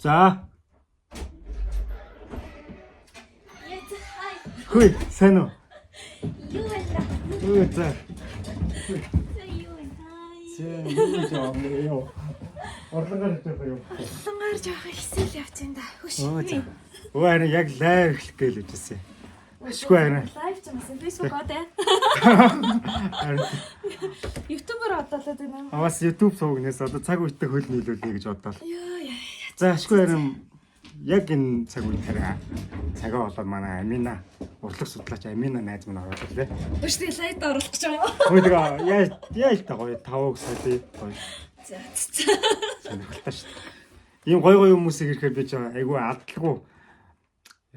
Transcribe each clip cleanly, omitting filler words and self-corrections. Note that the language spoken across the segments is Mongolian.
За. Хүй, сайн уу? Юу байна? Өө за. Юу байна? Сайн юу жоо ёо. Орлонгаар хийж байгаа юу? Орлонгаар жоохон хэсэл явж энэ да. Хөш. Өө харин яг лайв эхлэх гээл үжсэн. Ашгүй харин. Лайв ч юм уу? Facebook одоо. YouTube-оор одлоод байна. Аваас YouTube суугнаас одоо цаг үетэй хөл нийлүүлнэ гэж бодлоо. Яа. За ашгүй харин яг энэ цаг үед хараа. Цагаа болоод манай Амина урлаг судлаач Амина найз минь ороод ирлээ. Хөш тий лайвд оруулах гэж байгаа юм. Хөөе тэгээ яаж та гоё тавг солио гоё. За. Сонирхолтой шүү дээ. Ийм гоё гоё хүмүүсийг ирэхээр би ч айгүй алдлаггүй.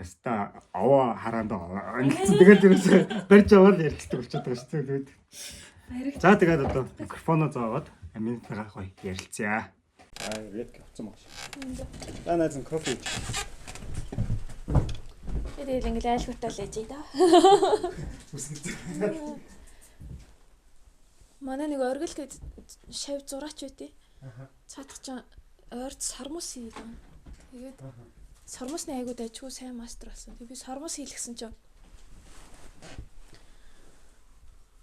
Яста аваа хараанд тэгэл зүгээс барьж аваад ярилцдаг болчиход байгаа шүү дээ. За тэгээд одоо микрофоноо зовоод Аминтайгаа гоё ярилцъя. Яг авцсан баг шүү. За найз нь кофе. Тэгээд ингээл айлгуутаа л ээжээ да. Манай нэг оргил гээд шав зураач байдیں۔ Цаадах чинь ойрд сормос хийдэг. Тэгээд сормосны айгууд ажгүй сайн мастер болсон. Тэгээд би сормос хийлгсэн чинь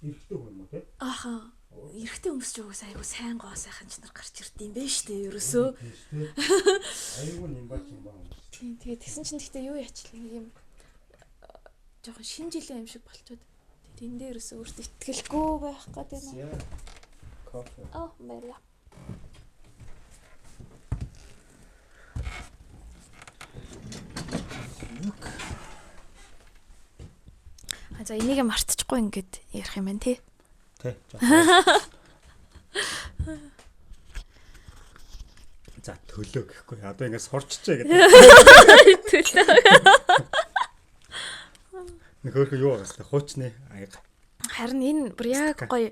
Ирэхтэй хүн мө тий? Аха. Эрэхтэй өмсч өгөөс айгуу сайн гоо сайхан ч нар гарч ирд юм бэ штэ ерөөсөө. Айгуу нимбач юм баа. Тийм тэгээд тэгсэн чинь гэхдээ юу яачлаа юм жоохон шинэ жилийн юм шиг болчиход. Тэгээд энэ дээр ерөөсөө өөртөө итгэлгүй байх гэдэг юм. Кофе. Oh, мерла. За энийг мартчихгүй ингээд ярих юм байна тий. Тий. За төлөө гэхгүй. Одоо ингээд сурччээ гэдэг. Төлөө. Нөхөрхөө юу байгаас вэ? Хуучны аяга. Харин энэ бүр яг гоё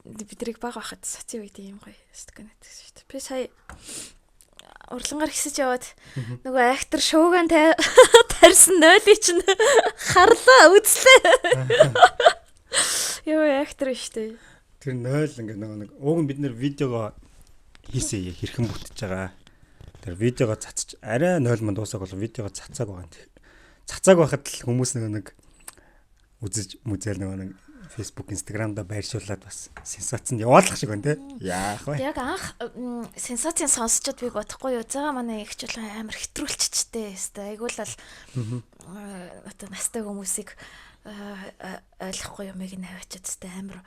бидрийг баг байхад саци үед юм гоё стаканат гэсэн шүү дээ. Би сая урлагаар хэсэж яваад нөгөө актер шуугаан тарьсан нойлыг чинь харлаа үзлээ. Юу актер шүү дээ. Тэр 0 ингээд нэг уг нь бид нэр видеого хийсээ хэрхэн бүтэж байгаа. Тэр видеого цацж арай 0 манд дуусах бол видеого цацааг байгаа юм. Цацааг байхад л хүмүүс нэг үзэж мүзэл нэг Facebook, Instagram-да байршуулад бас сенсацнд яваалах шиг байна те. Яах вэ? Яг анх сенсацийн сонсчод би бодохгүй юу. За манай ихч бол амар хэтрүүлчихтэй өстэй. Айгуул л одоо настай хүмүүсийг ойлгохгүй юмыг наваачаад өстэй амар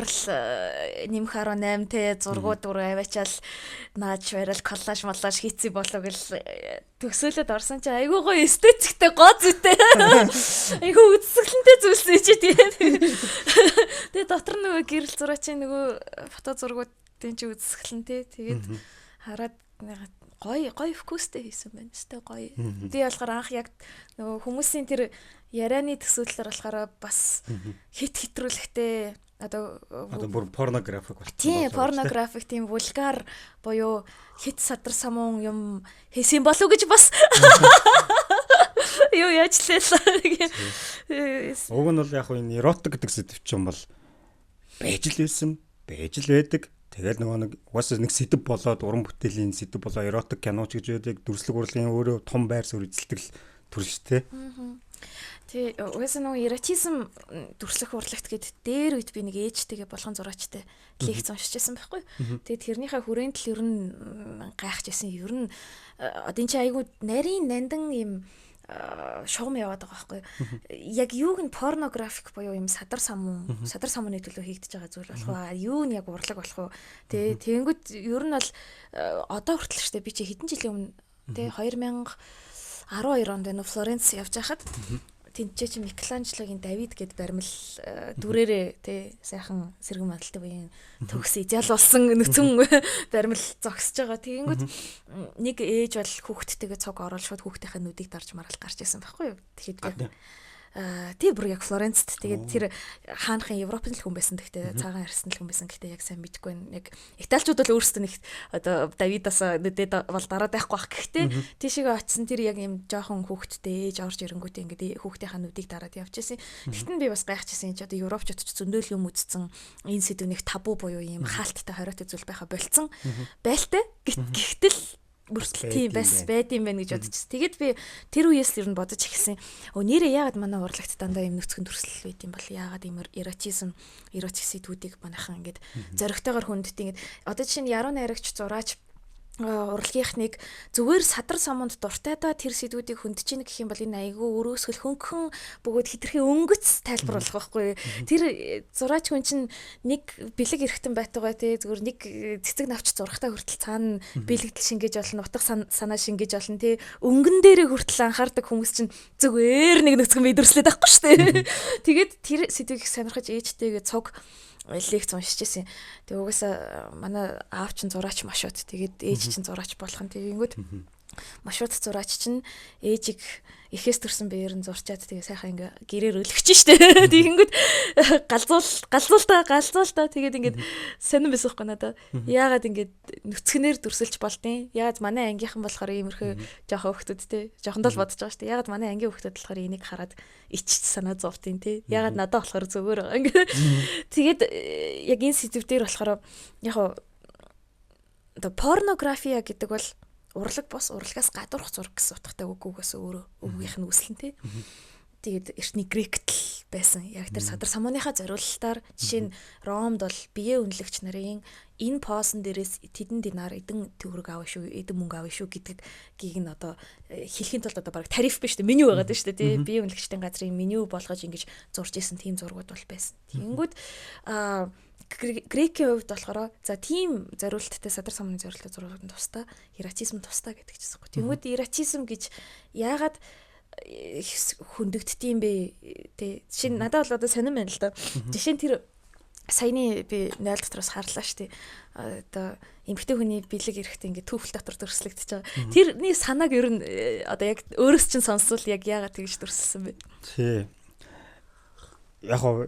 л нэмэх 18 те зургууд дүр аваачаал нааж барайл коллаж моллаж хийций болов гэл төгсөөлөд орсон чи айгуу гоё эстетиктэй гоо зүйтэй айгуу үзэсгэлэнтэй зүйлсэн чи тэгээ дотор нөгөө гэрэл зураачийн нөгөө фото зургуудын чи үзэсгэлэн те тэгээд хараад гоё вкустэй хийсэн байна. Өстэй гоё. Би болохоор анх яг нөгөө хүмүүсийн тэр ярианы төсөөллөөр болохоор бас хитрүүлэхтэй одоо бүр порнографик болчихсон. Тийм, порнографик тийм вулгар буюу хит садар самуун юм хийсэн болов гэж бас юу яачлаа. Уг нь бол яг энэ эротик гэдэг сэдв чинь бол байж л байдаг. Тэгэл нөгөө нэг угаасаа нэг сэдв болоод уран бүтээлийн сэдв болоо эротик киноч гэж байдаг. Дүрслэг урлагийн өөрөө том байр суурь эзэлдэг төрөл шүү дээ. Тэ угаасаа нөгөө эротизм дүрслэх урлагт гээд дээр үед би нэг ээжтэйгээ болгон зураачтай лекц уншижсэн байхгүй. Тэгээд тэрнийхээ хүрээнд л ер нь гайхажсэн. Ер нь одоо энэ чи айгуу нарийн нандан юм шугам яваад байгаа байхгүй. Яг юуг нь порнографик буюу юм садар самууны төлөө хийгдэж байгаа зүйл болох уу? Юу нь яг урлаг болох уу? Тэгэнгүүт ер нь бол одоо хүртэл штэ би чи хэдэн жилийн өмнө тэ 2012 онд энэ Флоренц явж байхад тэнцээ чи Микеланжелогийн Давид гэд баримл дүрээрээ тий сайхан сэргэн мадалтай буян төгс идеал болсон нүцэн баримл зогсож байгаа. Тэгэнгүүт нэг ээж бол хүүхдтэйгээ цог орол шууд хүүхдийнхээ нүдийг дарж маргал гарч ирсэн байхгүй юу. Тэгэхэд тий бүр яг Флоренцт тэгээд тэр хаанхын Европын л хүн байсан. Гэхдээ цагаан арьсны л хүн байсан. Гэхдээ яг сайн мэдгүй байна. Яг Италичууд бол өөрсдөө нэг одоо Давидаас нүдэд бол дараад байхгүй бах. Гэхдээ тийшээ очисон тэр яг юм жоохон хүүхдтэй ээж орж ирэнгүүтээ ингээд хүүхдийнхаа нүдийг дараад явж ирсэн. Тэгтэн би бас гайхчихсан юм чи одоо Европчууд ч зөндөл юм үзсэн. Энэ сэдвнийг табу буюу юм хаалттай хориотой зүйл байха болцсон. Байлтай. Гэхдээ бүртэл тийм байд юм байна гэж бодчихсон. Тэгээд би тэр үеэс л ер нь бодож эхэлсэн. Нэрээ яагаад манай урлагт дандаа юм нөхцөн төрсөл байт юм бол яагаад юм эротизм сэдвүүдийг манайхан ингээд зоригтойгоор хүнддэг. Ингээд одоо жишээ нь яруу найрагч зураач урлагийнхныг зүгээр садар самунд дуртай да тэр сэдвүүдийг хөндж ийн гэх юм бол энэ айгүй өрөөсгөл хөнгөн бөгөөд хитрхи өнгөц тайлбарлах байхгүй. Тэр зураач хүн чинь нэг бэлэг эрэхтэн байтугай те зүгээр нэг цэцэг навч зурхтаа хүртэл цаана бэлэгдэл шингээж болно, утга санаа шингээж болно те. Өнгөн дээрээ хүртэл анхаардаг хүмүүс чинь зүгээр нэг нөхцөн мэдэрслээд байхгүй шүү дээ. Тэгээд тэр сэдвийг сонирхож ээжтэйгээ цуг лекц уншижсэн. Тэгээ угаасаа манай аав чинь зураач машууд. Тэгээд ээж чинь зураач болох нь. Тэгэнгүүт машууд зураач чинь ээжийг эхээс төрсэн биеэр нь зурчаад тэгээ сайхан ингээ гэрээр өлгөж штэ. Тэгэнгүүт галзуул та тэгээд ингээд сонирн байсан хгүй надаа. Яагаад ингээд нүцгнэр дүрсэлж болдیں۔ Яагаад манай ангийнхан болохоор иймэрхүү жоохон хөвгтүүд те. Жоохондоо л бодож байгаа штэ. Яагаад манай ангийн хөвгтүүд болохоор энийг хараад ичч санаа зовдیں۔ Те. Яагаад надад болохоор зүгээр байгаа ингээ. Тэгээд яг энэ сэдв дээр болохоор яг оо порнография гэдэг бол урлаг бос урлагаас гадуурх зураг гэсэн утгатай үгээс өөрөө үгийнх нь үслэн тий. Тэгээд эртний гректл байсан. Яг тэр садар самууныхаа зориулалтаар жишээ нь Ромд бол бие үнэлэгч нарын энэ поозн дээрээс тэдэн динар эдэн төгрөг авах шүү, эдэн мөнгө авах шүү гэдгийг нь одоо хэлхийн тулд одоо баг тариф биш үү? Меню байгаад байна шүү дээ тий. Бие үнэлэгчдийн газрын меню болгож ингэж зурж исэн тийм зургууд бол байсан. Тэгэнгүүт Грекийн хувьд болохоор за тийм зориулттай садар самууны зориулттай зургууд тусдаа эротизм тусдаа гэдэг чинь байхгүй. Тэгвэл эротизм гэж яагаад хөндөгддөм бэ? Тэ жишээ нь надад бол одоо сонирн байна л да. Жишээ нь тэр саяны би 0 дотроос харлаа штэ. Одоо эмэгтэй хүний бэлэг эрэхтэй ингээ түүхэл дотор төрслөгдөж байгаа. Тэрний санааг ер нь одоо яг өөрөөс чинь сонсвол яг яагаад тэгж төрсөлсөн бэ? Тий. Яг гоо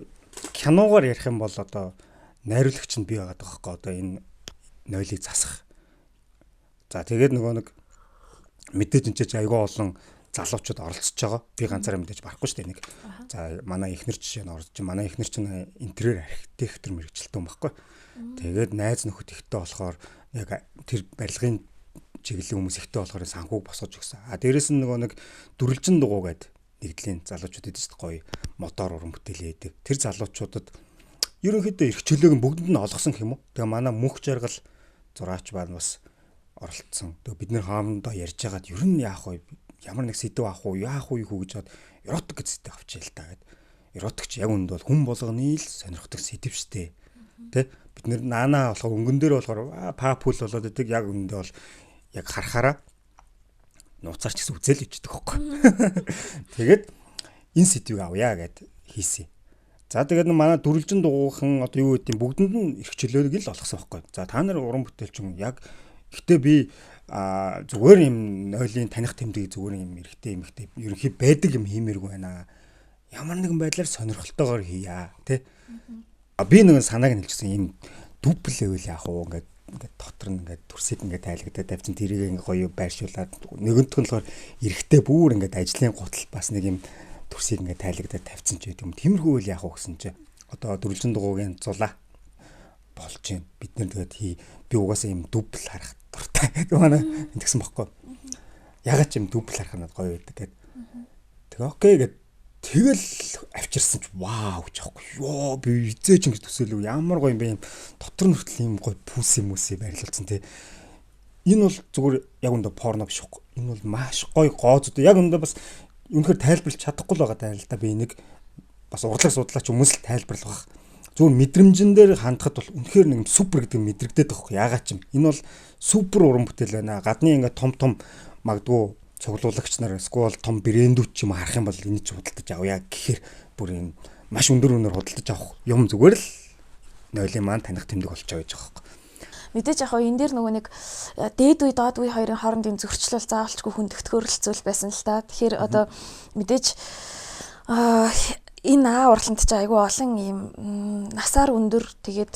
киногоор ярих юм бол одоо найруулагч нь бий байгаад байгаа хөөе. Одоо энэ нойлыг засах. За тэгээд нөгөө нэг мэдээж энэ ч айгүй олон залуучууд оролцож байгаа. Би ганцаараа мэдээж барахгүй шүү дээ нэг. За манай эхнэр жишээ нь орж, манай эхнэр чинь интерьер архитектор мэргэжилтэн байхгүй. Тэгээд найз нөхөд ихтэй болохоор яг тэр барилгын чиглэлийн хүмүүс ихтэй болохоор санхүүг босгож өгсөн. Дээрэс нь нөгөө нэг дүрлжин дугуй гэдэг нэгдлийн залуучууд идэв шүү дээ. Гоё мотор уран бүтээлээ идэв. Тэр залуучуудад ерөнхийдөө эрх чөлөөг бүгдэнд нь олгосон гэх юм уу. Тэгээ манай мөнх жаргал зураач баа бас оролцсон. Тэгээ бид нэр хаамдаа ярьж байгаад ер нь яах вэ? Ямар нэг сэдв авах уу? Яах уу гэж бод эротик гэж сэдв авчээ л та гэд. Эротикч яг үнд бол хүн болгоны л сонирхдаг сэдв штэ. Тэ? Бид нэр наанаа болохоор өнгөн дээр болохоор папул болоод идэг яг үндэ бол яг харахаараа нууцаарч гэсэн үзэл ичдэг хөхгүй. Тэгээд энэ сэдвийг авъя гэд хийсэн. За тэгээд манай дүрлжин дугуйхан одоо юу гэдэг юм бүгдэнд нь эрх чөлөөг л олгосон байхгүй. За та нар уран бүтээлчин яг гэтээ би зүгээр юм нойлын таних тэмдэг зүгээр юм эрхтэй эмхтэй ерөнхий байдаг юм хиймээргүй байна. Ямар нэгэн байдлаар сонирхолтойгоор хийя тий. Би нэг санааг нь хэлчихсэн юм дупл level яах уу ингээд дотор нь ингээд төрсийг ингээд тайлгадаад тавьсан тэрийг ингээд гоё байршуулад нэгэнт нь болохоор эрхтэй бүр ингээд ажлын гутал бас нэг юм төрсийг ингээд тайлгадаад тавьсан ч гэдэг юм. Тиймэрхүү үйл яах вэ гэсэн чи одоо дүрлжин дугуйгийн зулаа болж байна. Бид нэр тэгээд би угаасаа юм дупл харах дуртай гэдэг манай тэгсэн бохгүй. Ягаад ч юм дупл харах надад гоё байдаг гэдэг. Тэгээ окей гэд тэгэл авчирсан ч вау гэж аахгүй. Йоо би эзээч ингэж төсөөлөв. Ямар гоё юм бэ юм. Дотор нь хүртэл юм гоё пүүс юм үсээ байрлуулсан тий. Энэ бол зүгээр яг өндө порно биш үгүй. Энэ бол маш гоё гооз одоо яг өндө бас үнэхээр тайлбарлаж чадахгүй л байгаа даа л да би нэг бас урлаг судлаач хүмүүс л тайлбарлах. Зүгээр мэдрэмжэн дээр хандхад бол үнэхээр нэг супер гэдэг мэдрэгдээд байгаа хөө. Ягаад ч юм. Энэ бол супер уран бүтээл байна. Гадны ингээ том магадгүй цуглуулагч нар эсвэл том брэндүүд ч юм харах юм бол энэ ч худалдаж авъя гэхээр бүр энэ маш өндөр үнээр худалдаж авах юм зүгээр л нойлын маань таних тэмдэг болж байгаа гэж байгаа хөө. Мэдээж яг энэ дээр нөгөө нэг дээд үе доод үе хоёрын хоорондын зөрчлөл заавалчгүй хүндэгдэхөөрөл зүйл байсан л та. Тэгэхээр одоо мэдээж энэ уралд ч айгүй олон юм насаар өндөр тэгээд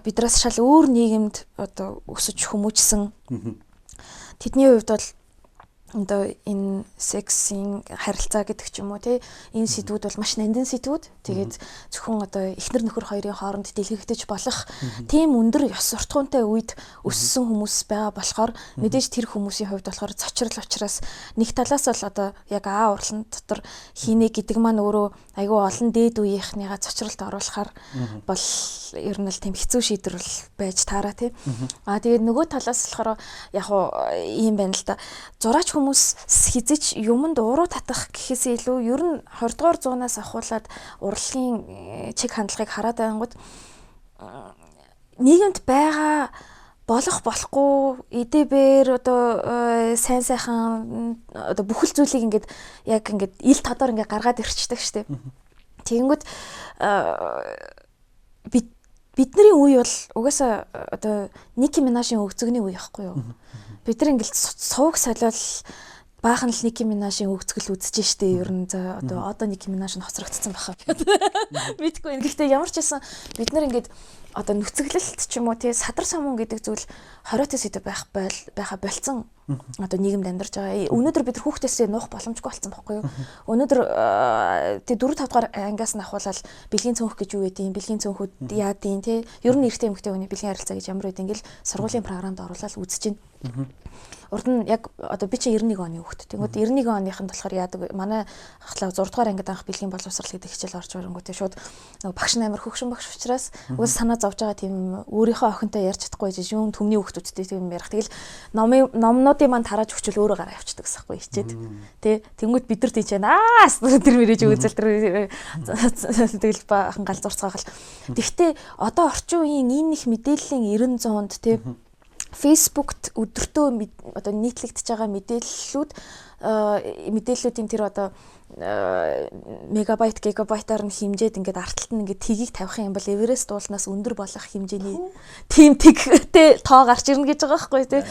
бидраас шал өөр нийгэмд одоо өсөж хүмүүжсэн. Тэдний хувьд бол одоо энэ сексийн харилцаа гэдэг ч юм уу тий энэ сэдвүүд бол маш нандин сэдвүүд. Тэгээд зөвхөн одоо эхнэр нөхөр хоёрын хооронд дэлгэгдэж болох тийм өндөр ёс суртахуунтай үед өссөн хүмүүс байгаа болохоор мэдээж тэр хүмүүсийн хувьд болохоор цочрол учраас нэг талаас бол одоо яг урлан дотор хийнэ гэдэг маань өөрөө айгүй олон дээд үеийнхнийгаа цочролд оруулахаар бол ер нь л тийм хэцүү шийдвэр байж таараа тий. Тэгээд нөгөө талаас болохоор яг ийм байна л да. Зураач хүмүүс хизэж юмд уруу татах гэхээсээ илүү ер нь 20 дугаар зуунаас ахуулаад урлагийн чиг хандлагыг хараад байнгут нийгэмд байгаа болохгүй эдбээр одоо сайн сайхан одоо бүхэл зүйлийг ингээд яг ингээд ил тодор ингээд гаргаад ирчдэг штеп. Тэгэнгүүт бидний үе бол угаасаа одоо Ники Минажийн өгцөгний үе байхгүй юу? Бид нар ингээд сувг солиол баахан л Ники Минажийн өгцгөл үзэж штэ ер нь за одоо Ники Минаж нь хоцрогдсон баха мэдгүй байна. Гэхдээ ямар ч байсан бид нар ингээд одоо нүцгэлэлт ч юм уу тий садар самун гэдэг зүйл хориотой сэдв байха болцсон одоо нийгэмд амьдарч байгаа. Өнөөдөр бид нар хүүхдээсээ нуух боломжгүй болсон байхгүй юу? Өнөөдөр тий 4 5 дугаар ангиас нь ахуулаад бэлгийн цөөнх гэж юу гэдэг юм, бэлгийн цөөнхүүд яадын тий ер нь эрэгтэй эмэгтэй хүний бэлгийн харилцаа гэж ямар үед ингээл сургуулийн програмд оруулаад үзэж байна. Урд нь яг одоо би чи 91 оны хүүхэд. Тэгмээд 91 оныхын болохоор яадаг манай ахлаа 6 дугаар ангид анх бэлгийн боловсрал гэдэг хичээл орж ирэнгүүтээ шууд нөгөө багш амар хөгшин багш учраас уус санаа зовж байгаа тийм өөрийнхөө охинтой ярьж чадахгүй жиж юм төмний хүүхдүүдтэй тийм ярих. Тэгэл номнуудын манд тарааж өгчөл өөрөө гараа явчихдаг гэсэхгүй хичээд. Тэ тэнгууд бид нар тийч байна. Тэр мэрэж үзэл тэр тэгэл бахан гал зурцгаахал. Тэгвэл одоо орчин үеийн энэ их мэдээллийн 90 100-д тэ Facebook-т өдөртөө одоо нийтлэгдэж байгаа мэдээллүүдийн тэр одоо мегабайт гигабайтаар нь хэмжээд ингээд артталт нь ингээд тгийг тавих юм бол Эверест уулнаас өндөр болох хэмжээний тийм тэгтэй тоо гарч ирнэ гэж байгаа байхгүй тий.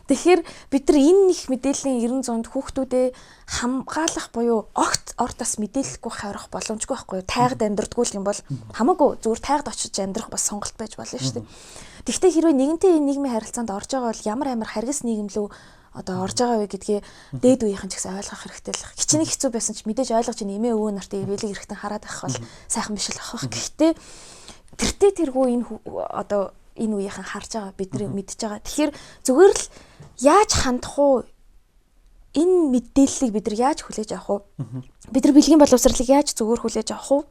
Тэгэхээр бид нар энэ их мэдээллийн 90 100-д хүүхдүүдээ хамгаалах буюу ортос мэдээлэхгүй харах боломжгүй байхгүй юу? Тайгад амьдрдаггүй юм бол хамаагүй зүгээр тайгад очиж амьдрах бас сонголт байж болно шүү дээ. Гэхдээ хэрвээ нэгэнтээ энэ нийгмийн харилцаанд орж байгаа бол ямар харгас нийгэм лөө одоо орж байгаа вэ гэдгийг дээд үеийнхэн ч гэсэн ойлгох хэрэгтэй л. Хичнээн хэцүү байсан ч мэдээж ойлгож ийн эмээ өвөө нартай бэлэг эрэхтэн хараад байх бол сайхан биш л ах. Гэхдээ тэргүй энэ одоо энэ үеийнхэн харж байгаа бид нар мэдж байгаа. Тэгэхээр зүгээр л яаж хандах уу? Энэ мэдээллийг бид нар яаж хүлээж авах уу? Бид нар бэлгийн боловсролыг яаж зүгээр хүлээж авах уу?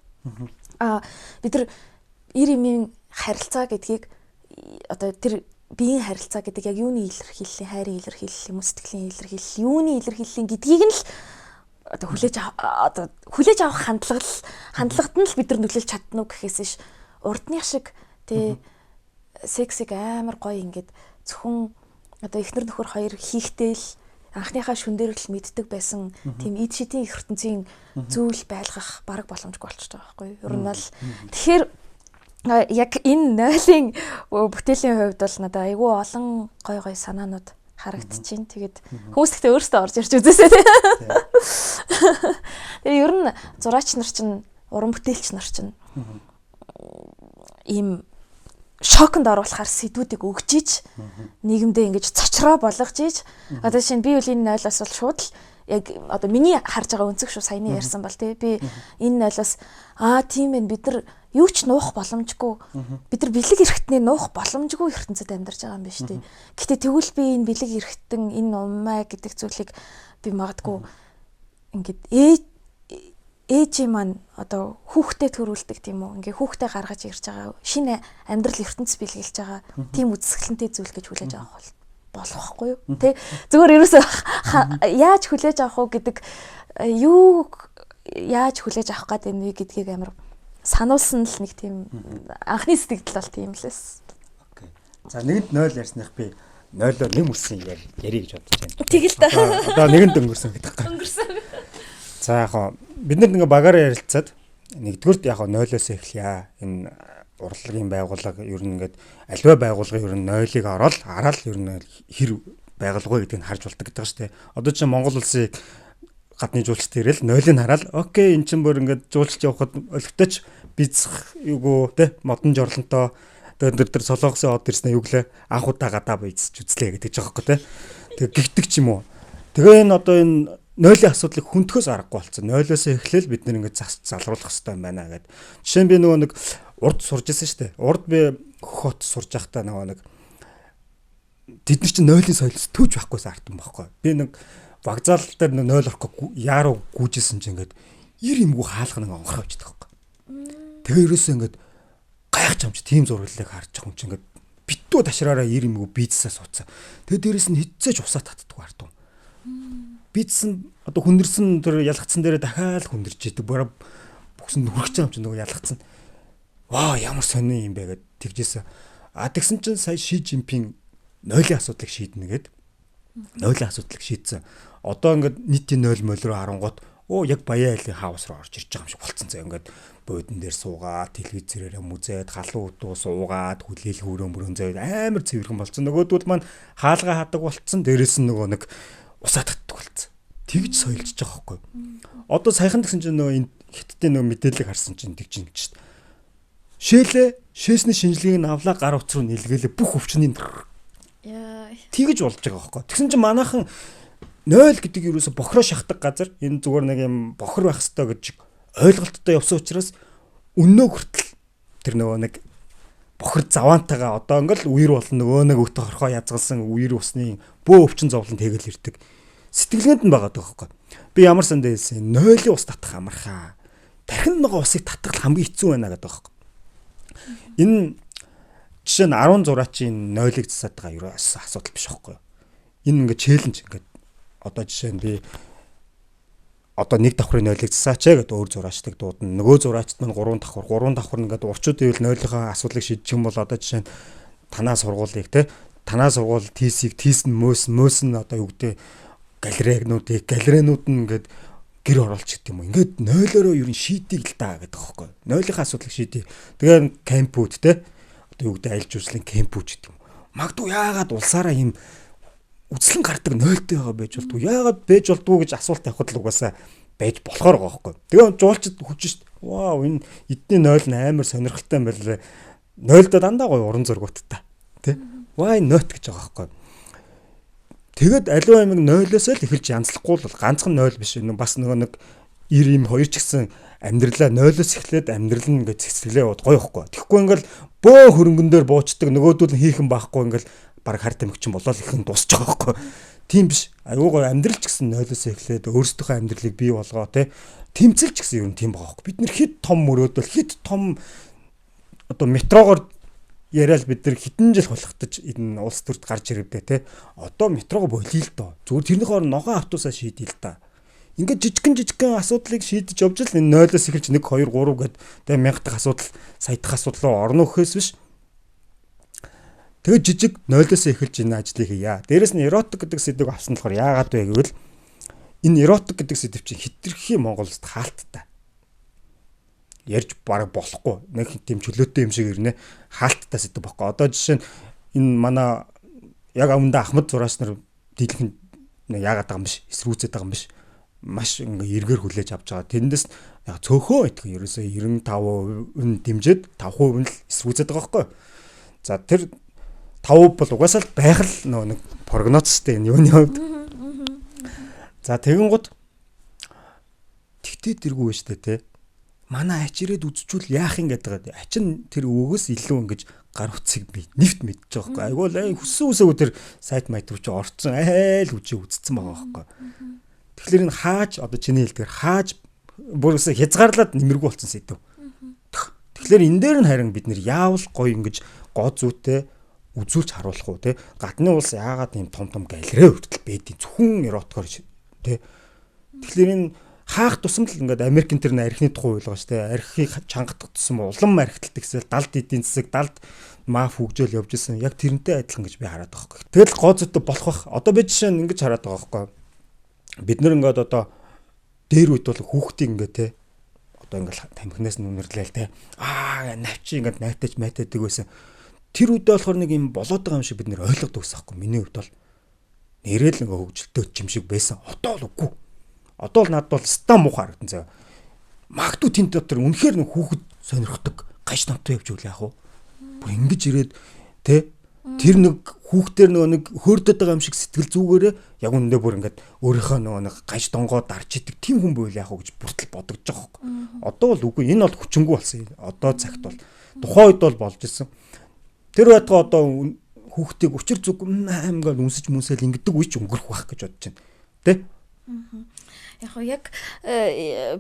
Бид нар ир эмийн харилцаа гэдгийг одоо тэр биеийн харилцаа гэдэг яг юуны илэрхийлэл, хайрын илэрхийлэл, сэтгэлийн илэрхийлэл, юуны илэрхийлэл гэдгийг нь л одоо хүлээж авах хандлагад нь л бид нар нөлөөлж чадна уу гэхээс ш урдных шиг тий сексиг амар гоё ингээд зөвхөн одоо эхнэр нөхөр хоёр хийхтэй л анхныхаа шүндээр л мэддэг байсан тийм эд шидийн ертөнцийн зүйл байлгах бараг боломжгүй болчихж байгаа байхгүй юу? Ер нь л тэгэхээр яг энэ нойлын бүтээлийн хувьд бол надад айгүй олон гой санаанууд харагдчихээн. Тэгээд хүмүүс ихтэй өөрсдөө орж ирж үзээсэй тий. Тэгээ ер нь зураач нар чинь уран бүтээлч нар чинь ийм шоконд оруулахар сэдвүүдийг өгч ийж нийгэмдээ ингэж цочроо болгож ийж одоо шинэ би үл энэ нойлоос бол шууд л яг одоо миний харж байгаа өнцөг шүү саяны ярьсан бол тий би энэ нойлоос тийм ээ бид нар юу ч нуух боломжгүй бид нар бэлэг эрэхтний нуух боломжгүй ертөнцид амьдарч байгаа юм биш тий. Гэтэ тэгвэл би энэ бэлэг эрэхтэн энэ умаа гэдэг зүйлийг би магадгүй ингээд ээжийн маань одоо хүүхдэд төрүүлдэг тийм үү ингээ хүүхдээ гаргаж ирж байгаа шинэ амьдрал ертөнц бэлгэлж байгаа тийм үзэсгэлэнтэй зүйл гэж хүлээж авах болохгүй юу тий зүгээр ерөөсөө яаж хүлээж авах уу гэдэг юу яаж хүлээж авах гээд байна вэ гэдгийг амар сануулсан л нэг тийм анхны сэтгэл бол тийм лээс. Окей. За нэгэнд 0 ярьсных би 0-оор нэм үссэн ярий гэж бодож байна. Тэгэл та. Одоо нэгэнд өнгөрсөн гэдэг байна. Өнгөрсөн. За яг бид нар ингээ багаараа ярилцаад нэгдүгürt яг 0-оос эхлэе. Энэ урлагийн байгууллага ер нь ингээд альва байгууллага ер нь 0-ыг хараад ер нь хэр байгуулга гэдгийг нь харж болдог гэдэг шүү дээ. Одоо чинь Монгол улсын гадны жуулчд ирэл 0-ыг хараад окей эн чинь бүр ингээд жуулчд явахад өлегтөж бицх юугүй те модон жорлонтой тэр солонгосын од ирснэ юу гэлээ анх удаа гадаа бийцж үзлээ гэдэг ч аахгүй те. Тэг гихдэг ч юм уу. Тэгээ энэ одоо энэ нойлын асуудлыг хүндөхөөс аргагүй болсон. Нойлоос эхлээл бид нэр ингээд залруулах хэрэгтэй юм байна гэдэг. Жишээ нь би нөгөө нэг урд сурж ирсэн шүү дээ. Урд би хот сурж байхдаа нөгөө нэг тэд нар чинь нойлын соёлоос төвж байхгүйс артсан байхгүй. Би нэг вокзал дээр нойл орохгүй яаруу гүйжсэн чинь ингээд ир юмгүй хаалга нэг онгороо авчихдаг байхгүй. Тэгээ ерөөсөө ингээд гайхаж амч тийм зураглалыг харж байгаа юм чинь ингээд битүү ташраараа ир юмгүй бийцсаа суудсан. Тэгээ дээрэс нь хитцээж усаа татдаг артсан. Бийцсэн одоо хүндэрсэн тэр ялгцсан дээрээ дахиад хүндэрч идэг. Бараа бүксэнд хүрэх юм чинь нөгөө ялгцсан. Ваа ямар сони юм бэ гэд тэгжээсэн. А тэгсэн чинь сая Ши Жинпинг нойлын асуудлыг шийднэ гэд. Нойлын асуудлыг шийдсэн. Одоо ингээд нийтийн нойл мойл руу харангуут яг Баян айлын хаус руу орж ирж байгаа юм шиг болцсон зэ ингээд буудан дээр суугаад телевизээрээ мүзээд халуун утуу суугаад хүлээл хөрөө мөрөн зөөд амар цэвэрхэн болцсон. Нөгөөдүүд маань хаалгаа хадаг болцсон. Дээрээс нь нөгөө нэг усаа татдаг болцсон. Тэгж соёлжж байгаа байхгүй. Одоо саяхан гэсэн чинь нөгөө энэ хиттийн нөгөө мэдээлэл харсан чинь тэгж юм чинь. Шээсний шинжилгээг нь авлаа гар утас руу нэлгэлээ бүх өвчнийг тэгж болж байгаа байхгүй. Тэгсэн чинь манайхан нойл гэдэг юусоо бохроо шахдаг газар энэ зүгээр нэг юм бохор байх ёстой гэж ойлголттой явсан учраас өнөө хүртэл тэр нөгөө нэг бохор заваантайгаа одоо ингээл үер болон нөгөө нэг өтө хорхоо язгалсан үер усны бөө өвчин зовлон тэгэл ирдэг. Сэтгэлгээнд нь байгаа даахгүй. Би ямар санд хэлсэн нойлын ус татах амархаа. Тархинд байгаа усыг татах хамгийн хэцүү байна гэдэг байхгүй. Энэ жишээ нь 10 зураачийн нойлыг засаад байгаа ерөөс асуудал биш байхгүй. Энэ ингээд челленж ингээд одоо жишээ нь би одоо нэг давхрын нойлыг засаач гэдэг өөр зураачдаг дуудана. Нөгөө зураачд нь 3 давхар ингээд урчууд ивэл нойлынхаа асуудлыг шийдчих юм бол одоо жишээ нь танаа сургуулийг танаа сургууль тийсийг тийс нь мөөс нь одоо юу гэдэг галерейнууд нь ингээд гэр оролч гэдэг юм уу. Ингээд нойлороо ер нь шийдийг л таа гэдэг байхгүй. Нойлынхаа асуудлыг шийдээ. Тэгээ кемпүүд одоо юу гэдэг аялал жуулчлалын кемпүүд гэдэг юм. Магадгүй яагаад улсаараа ийм үцлэн гардаг нойлтой байгаа байж болтгүй. Яагаад байж болдгоо гэж асуулт тавихад л угаасаа байж болохоор байгаа байхгүй. Тэгээ жуулчд хүч шít. Вау энэ эдний нойл нь амар сонирхолтой юм байна лээ. Нойлдоо дандаа гоё уран зургуудтай. Тэ? Вай нот гэж байгаа байхгүй. Тэгэд аливаа юм нойлоос л эхэлж янзлахгүй бол ганцхан нойл биш. Бас нөгөө нэг ир юм хоёр ч гэсэн амьдралаа нойлоос эхлээд амьдрал нь ингээд цэцгэлээ бод гоё ихгүй. Тэгэхгүй ингээл бөө хөрөнгөн дээр буучдаг нөгөөдөл нь хийхэн байхгүй ингээл баг харт амигчин болоод их нь дуусч байгаа байхгүй. Тийм биш. Аюу гоё амьдрал ч гэсэн нойлоос эхлээд өөрсдийнхөө амьдралыг бий болгоо те. Тэмцэл ч гэсэн юм тийм байгаа байхгүй. Бид нэр хит том мөрөөдөл хит том одоо метрогоор яриад бид нар хэдэн жил хулгатаж энэ улс төрд гарч ирэвдээ те. Одоо метрого болиё л доо. Зүгээр тэрнийх орн ногоон автобусаа шийдэе л та. Ингээд жижигхэн асуудлыг шийдэж явж л энэ нойлоос эхэлж 1 2 3 гэд тэгээ 1000 дахь асуудал сая дахь асуудал руу орно гэхээс биш. Тэгээ жижиг нойлоос эхэлж энэ ажлыг хийя. Дээрэс нь эротик гэдэг сэдвийг авсан болохоор яагаад вэ гэвэл энэ эротик гэдэг сэдв чинь хитрхи Монголд хаалттай. Ярьж бараг болохгүй. Нэг тийм чөлөөтэй юм шиг ирнэ. Хаалттай сэдв баггүй. Одоо жишээ нь энэ манай яг өмнөд Ахмад зураач нар дийлхэн яагаад байгаа юм биш. Эсрүүцээд байгаа юм биш. Маш ингээ эргээр хүлээж авч байгаа. Тэндээс яг цөөхөө идэх ерөөсөө 95% нь дэмжиж 5% нь л эсрүүцээд байгаа байхгүй. За тэр 5% бол угаасаа л байх л нэг прогнозтэй энэ юуны хувьд. За тэгэн гут тэгтээ дэргүй байж тээ. Манай ач ирээд үзчихвэл яах юм гэдэг. Ачин тэр өвгөөс илүү ингэж гар утсыг нэвт мэдчихэж байгаа байхгүй. Айгуул хүссэн үсээгөө тэр сайт майт руу чи орцсон айл үжи үзсэн байгаа байхгүй. Тэгэхээр энэ хааж одоо чиний хэлдгээр хааж бүрээс хязгаарлаад нэмэргүй болсон сэдв. Тэгэхээр энэ дээр нь харин бид нэр яавал гоё ингэж гоо зүйтэй үзүүлж харуулах уу те. Гадны улс яагаад ийм том галерей хүртэл бэдий зөвхөн эротикоор те. Тэгэхээр энэ хаах тусам л ингээд Америкийн тэр архины тухай ойлгоо штэ. Архийг чангадах тусам улам архиталт гэсэл далд эдийн засаг далд маф хөгжөөл явж исэн. Яг тэрнтэй адилхан гэж би хараад байгаа байхгүй. Тэгэл гоо зүйтэй болох бах. Одоо би жишээ нь ингэж хараад байгаа байхгүй. Бид нэр ингээд одоо дээр үед бол хүүхдийн ингээд те одоо ингээд тамхинаас нүнэрлээл те навчи ингээд найтаж майтаадаг байсан. Тэр үедээ болохоор нэг юм болоод байгаа юм шиг бид нэр ойлгодог гэсэн байхгүй. Миний хувьд бол нэрэл ингээд хөгжилтөө юм шиг байсан. Одоо л үгүй. Одоо л надад бол стам муухай харагдан заяа. Магадгүй тэнд дотор үнэхээр нэг хүүхэд сонирхдаг гаш намтай явж үл яах вэ? Бүр ингэж ирээд те Тэр нэг хүүхдээр нөгөө нэг хөөрдөд байгаа юм шиг сэтгэл зүгээрээ яг үндэ бүр ингээд өөрийнхөө нөгөө нэг гаж донгоо дарж идэг тийм хүн байл яах вэ гэж бүртэл бодогдож байгаа хөөхгүй. Одоо бол үгүй энэ бол хүчингү болсон. Одоо цагт бол тухайн үед бол болж исэн. Тэр байтугай одоо хүүхдийг учир зүг аймгаар үнсэж мүнсэл ингэдэг үе ч өнгөрөх байх гэж бодож байна. Тэ? Яг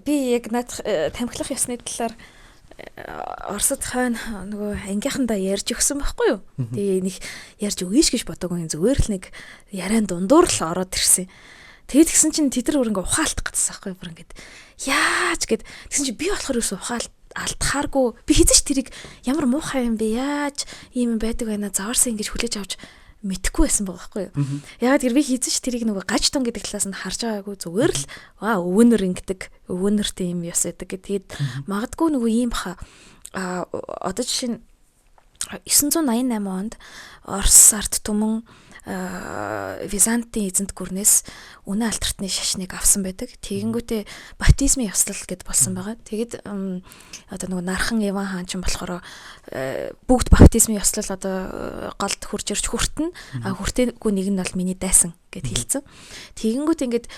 би яг над тамхилах ёсны талаар Оросд хойно нөгөө ангийнхандаа ярьж өгсөн байхгүй юу? Тэгээ нэг ярьж өгьеш гэж бодоогүй зүгээр л нэг яриан дундуур л ороод ирсэн. Тэгээд тэгсэн чинь тэд нар өөрөө ухаалтах гэсэн байхгүй юу? Бүр ингээд яаж гэд тэгсэн чинь би болохоор юусэн ухаалт алдахааргүй би хэзээ ч тэрийг ямар муухай юм бэ? Яаж ийм юм байдаг байна? Заварсан ингэж хүлээж авч мэдхгүй байсан байгаа байхгүй юу? Ягаад гэвэл би хийсэн ч тэрийг нөгөө гаж тун гэдэг талаас нь харж байгаагүй зүгээр л өвөнөр ингэдэг, өвөнөртэй юм яс байдаг гэдэг. Тэгээд магадгүй нөгөө ийм баха одоо жишээ нь 988 онд Орос ард түмэн Византийн эзэнт гүрнээс үнэ алтартны шашныг авсан байдаг. Тэгэнгүүтээ баптизмын ёслол гэд болсон байгаа. Тэгээд одоо нөгөө нархан Иван хаан ч болохоор бүгд баптизмын ёслол одоо голд хурж ирж хүртэн. Хүртээгүй нэг нь бол миний дайсан гэд хэлсэн. Тэгэнгүүт ингээд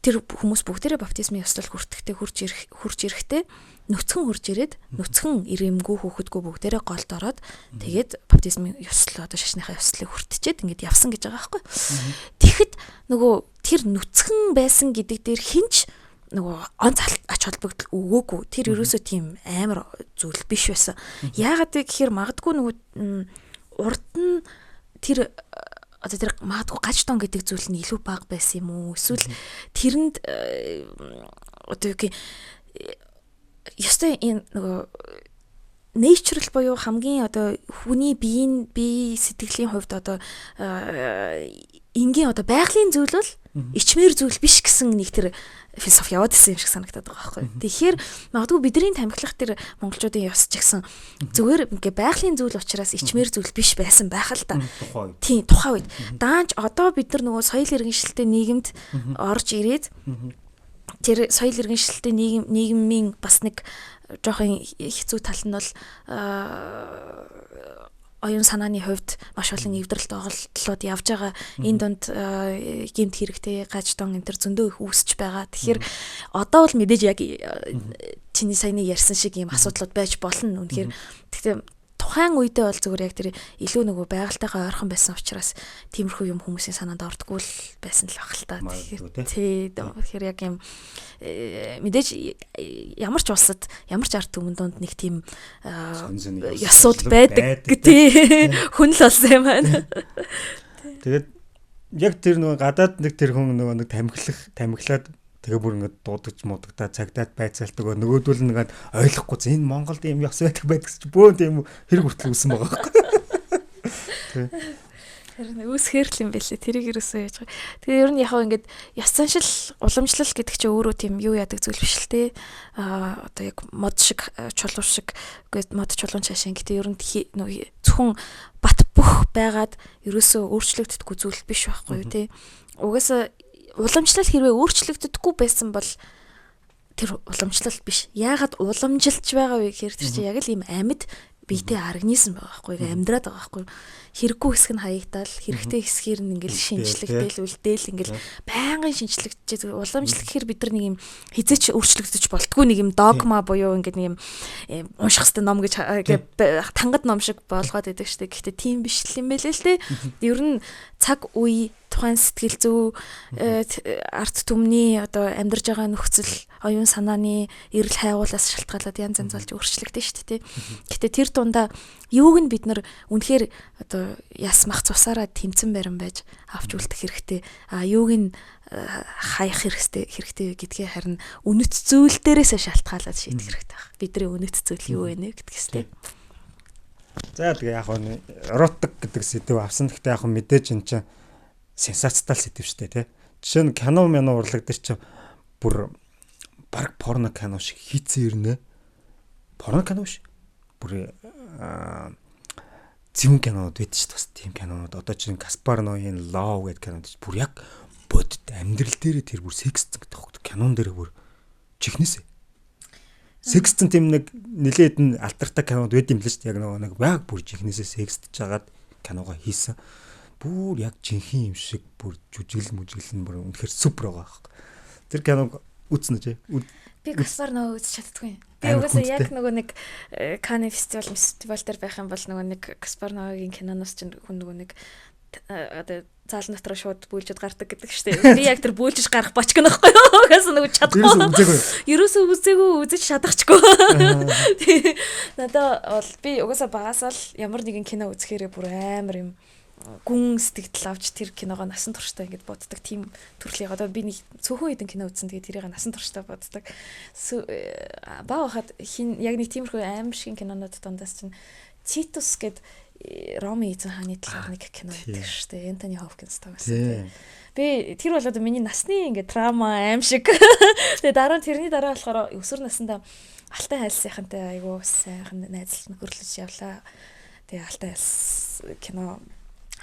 тэр хүмүүс бүгдээрээ баптизмын ёслол хүртэхдээ хурж ирэхдээ нүцгэн хурж ирээд нүцгэн ирэмгүй хүүхэдгүй бүгдээрээ голд ороод тэгээд баптизмын ёслол одоо шашныхаа ёслолыг хүртчихэд ингээд явсан гэж байгаа байхгүй. Тэгэхэд нөгөө тэр нүцгэн байсан гэдэг дээр хинч нөгөө онц ач холбогдол өгөөгүй. Тэр ерөөсөө тийм амар зүйл биш байсан. Яагаад гэхээр магадгүй нөгөө урд нь тэр одоо тэр магадгүй гаж тон гэдэг зүйл нь илүү бага байсан юм уу? Эсвэл тэрэнд одоо юу гэх ёстой энэ нөгөө natural буюу хамгийн одоо хүний бие сэтгэлийн хувьд одоо энгийн одоо байгалийн зүйл бол ичмэр зүйл биш гэсэн нэг тэр философи яваад исэн юм шиг санагдаад байгаа байхгүй. Тэгэхээр магадгүй бидний тамхилах тэр монголчуудын ёс ч гэсэн зүгээр ингээ байгалийн зүйл учраас ичмэр зүйл биш байсан байх л да. Тийм тухайн үед даанч одоо бид нар нөгөө соёл иргэншилтэй нийгэмд орж ирээд тэр соёл иргэншилтэй нийгмийн бас нэг жоохон хэцүү тал нь бол оюун санааны хувьд маш олон эвдрэлт оголтлууд явж байгаа. Энэ дунд гэмт хэрэгтэй гаж тон энэ төр зөндөө их үүсэж байгаа. Тэгэхээр одоо бол мэдээж яг чиний саяны ярьсан шиг ийм асуудлууд байж болно. Үнэхээр гэхдээ тухайн үедээ бол зүгээр яг тэр илүү нөгөө байгальтайгаа ойрхон байсан учраас тиймэрхүү юм хүмүүсийн санаанд ордоггүй л байсан л баг л та. Тэгэхээр яг юм мэдээж ямар ч улсад ямар ч ард түмэн донд нэг тийм ёсууд байдаг тий хүн л болсон юм байна. Тэгээд яг тэр нөгөө гадаад нэг тэр хүн нөгөө нэг тамхилаад тэгээ бүр ингээд дуудаж муудагдаа цагдаад байцаалдаг нөгөөдөл нэгээд ойлгохгүй энэ Монголд юм ёс байдаг гэж бөөн тийм хэрэг хүртэл үүсэн байгаа байхгүй. Тэр үүсхээр л юм байлээ. Тэрийг ерөөсөө яаж байгаа. Тэгээ ер нь яг ингээд ёс заншил уламжлал гэдэг чинь өөрөө тийм юу яадаг зүйл биш л те. Одоо яг мод шиг чулуу шиг үгүй мод чулуун цаашаа гэдэг ер нь зөвхөн бат бөх байгаад ерөөсөө өөрчлөгддөггүй зүйл биш байхгүй юу те. Угаасаа уламжлал хэрвээ өөрчлөгддөггүй байсан бол тэр уламжлал биш. Яагаад уламжилж байгаа вэ гэхээр тэр чинь яг л ийм амьд биетэй организм байгаа байхгүй юу? Амьдраад байгаа байхгүй юу? Хэрэггүй хэсэг нь хаягдал, хэрэгтэй хэсгээр нь ингээл шинжлэхтэл үлдээл ингээл байнгын шинжлэгдэж уламжлал гэхээр бид нар нэг юм хизээч өөрчлөгдөж болтгүй нэг юм догма буюу ингээд нэг юм унших хэвээр ном гэж тангад ном шиг болгоод байдаг штеп. Гэхдээ тийм биш л юм байлээ л те. Ер нь цаг үе тухайн сэтгэл зүй арт түмний одоо амьдарж байгаа нөхцөл оюун санааны эрэл хайгуулаас шалтгаалаад янз янз болж өөрчлөгдөн шүү дээ. Гэтэ тэр дундаа юуг нь бид нар үнэхээр одоо яс мах цусаараа тэмцэн барин байж авч үлдэх хэрэгтэй. Юуг нь хаях хэрэгтэй гэдгээ харин үнэт зүйл дээрээсээ шалтгаалаад шийдэх хэрэгтэй байна. Бидний үнэт зүйл юу вэ гэдгээс тийм. За тэгээ яг нь эротик гэдэг сэдв авсан. Гэхдээ яг мэдээж эн чинь сенсацтай сэдв шүү дээ тий. Жишээ нь кино урлагдчих чинь бүр баг порно кино шиг хийцэн ирнэ. Порно кино ш. Бүр зүүн кинонууд байдаг шүү дээ. Бас тийм кинонууд одоо чинь Каспар Ноийн Love гэдэг кинод бүр яг бодит амьдрал дээрээ тэр бүр секс гэдэг кинон дээр бүр чихнэсэ. Секс тийм нэг нилээд нь алтартай кинод байд юм л шүү дээ. Яг нэг баг бүр чихнэсэ секстж жагаад киногоо хийсэн. Бүр яг жинхэнэ юм шиг бүр жүжиглэл мүжиглэл бүр үнэхээр супер байгаа байхгүй. Тэр киног үзсэн үү? Би Гаспар Ноа үзэж чаддгүй. Би угаасаа яг нөгөө нэг Канн фестивал дээр байх юм бол нөгөө нэг Гаспар Ноагийн киноноос чинь хүн нөгөө нэг одоо заалан дотроо шууд бүүлжид гардаг гэдэг штеп. Би яг тэр бүүлжиж гарах бочг нөхгүй юу? Угаасаа нөгөө чадахгүй. Ерөөсөө үзэж шатахчгүй. Надаа бол би угаасаа багасаа л ямар нэгэн кино үзэхээрээ бүр амар юм гүн сэтгэл авч тэр киногоо насан туршдаа ингэж боддог тийм төрлийн одоо би нэг цөөхөн хэдэн кино үзсэн тэгээд тэрийг насан туршдаа боддог. Баа хахад яг нэг тиймэрхүү аим шиг кинонууд дундаас чинь Титус гэд Роми эзэн хааны талаар нэг кино байдаг шүү дээ. Энтони Хопкинс тавьсан. Би тэр бол одоо миний насны ингээ трама аим шиг. Тэгээд тэрний дараа болохоор өсвөр насндаа Алтай хайлсынхантай айгуу сайхан найзлалт нөхөрлөж явлаа. Тэгээд Алтай хайлс кино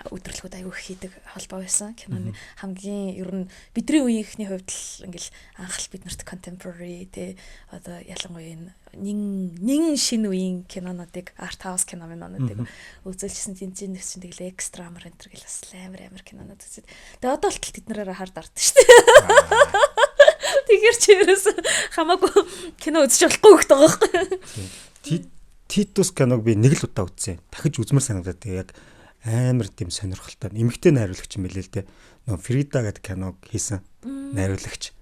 өдөрлгүүд аягүй хийдэг холбоо байсан. Киноны хамгийн ер нь бидний үеийнхний хувьд л ингээл анхаал биднэрт contemporary те одоо ялангуяа нин шинэ үеийн кинонуудыг art house кинонуудыг үзүүлсэн тийм нэг чинь тэгэл экстра амар энэ гэл бас амар кинонууд үзээд. Тэгээ одоо л тэднэрээр хард ард шүү дээ. Тэгэхээр чи ерөөс хамаагүй кино үзэж болохгүй гэх байгаа. Титус киног би нэг л удаа үзсэн. Дахиж үзмэр санагдаад яг амар тийм сонирхолтой. Эмэгтэй найруулагч юм билээ л дээ. Нөө Фрида гэдэг киног хийсэн найруулагч.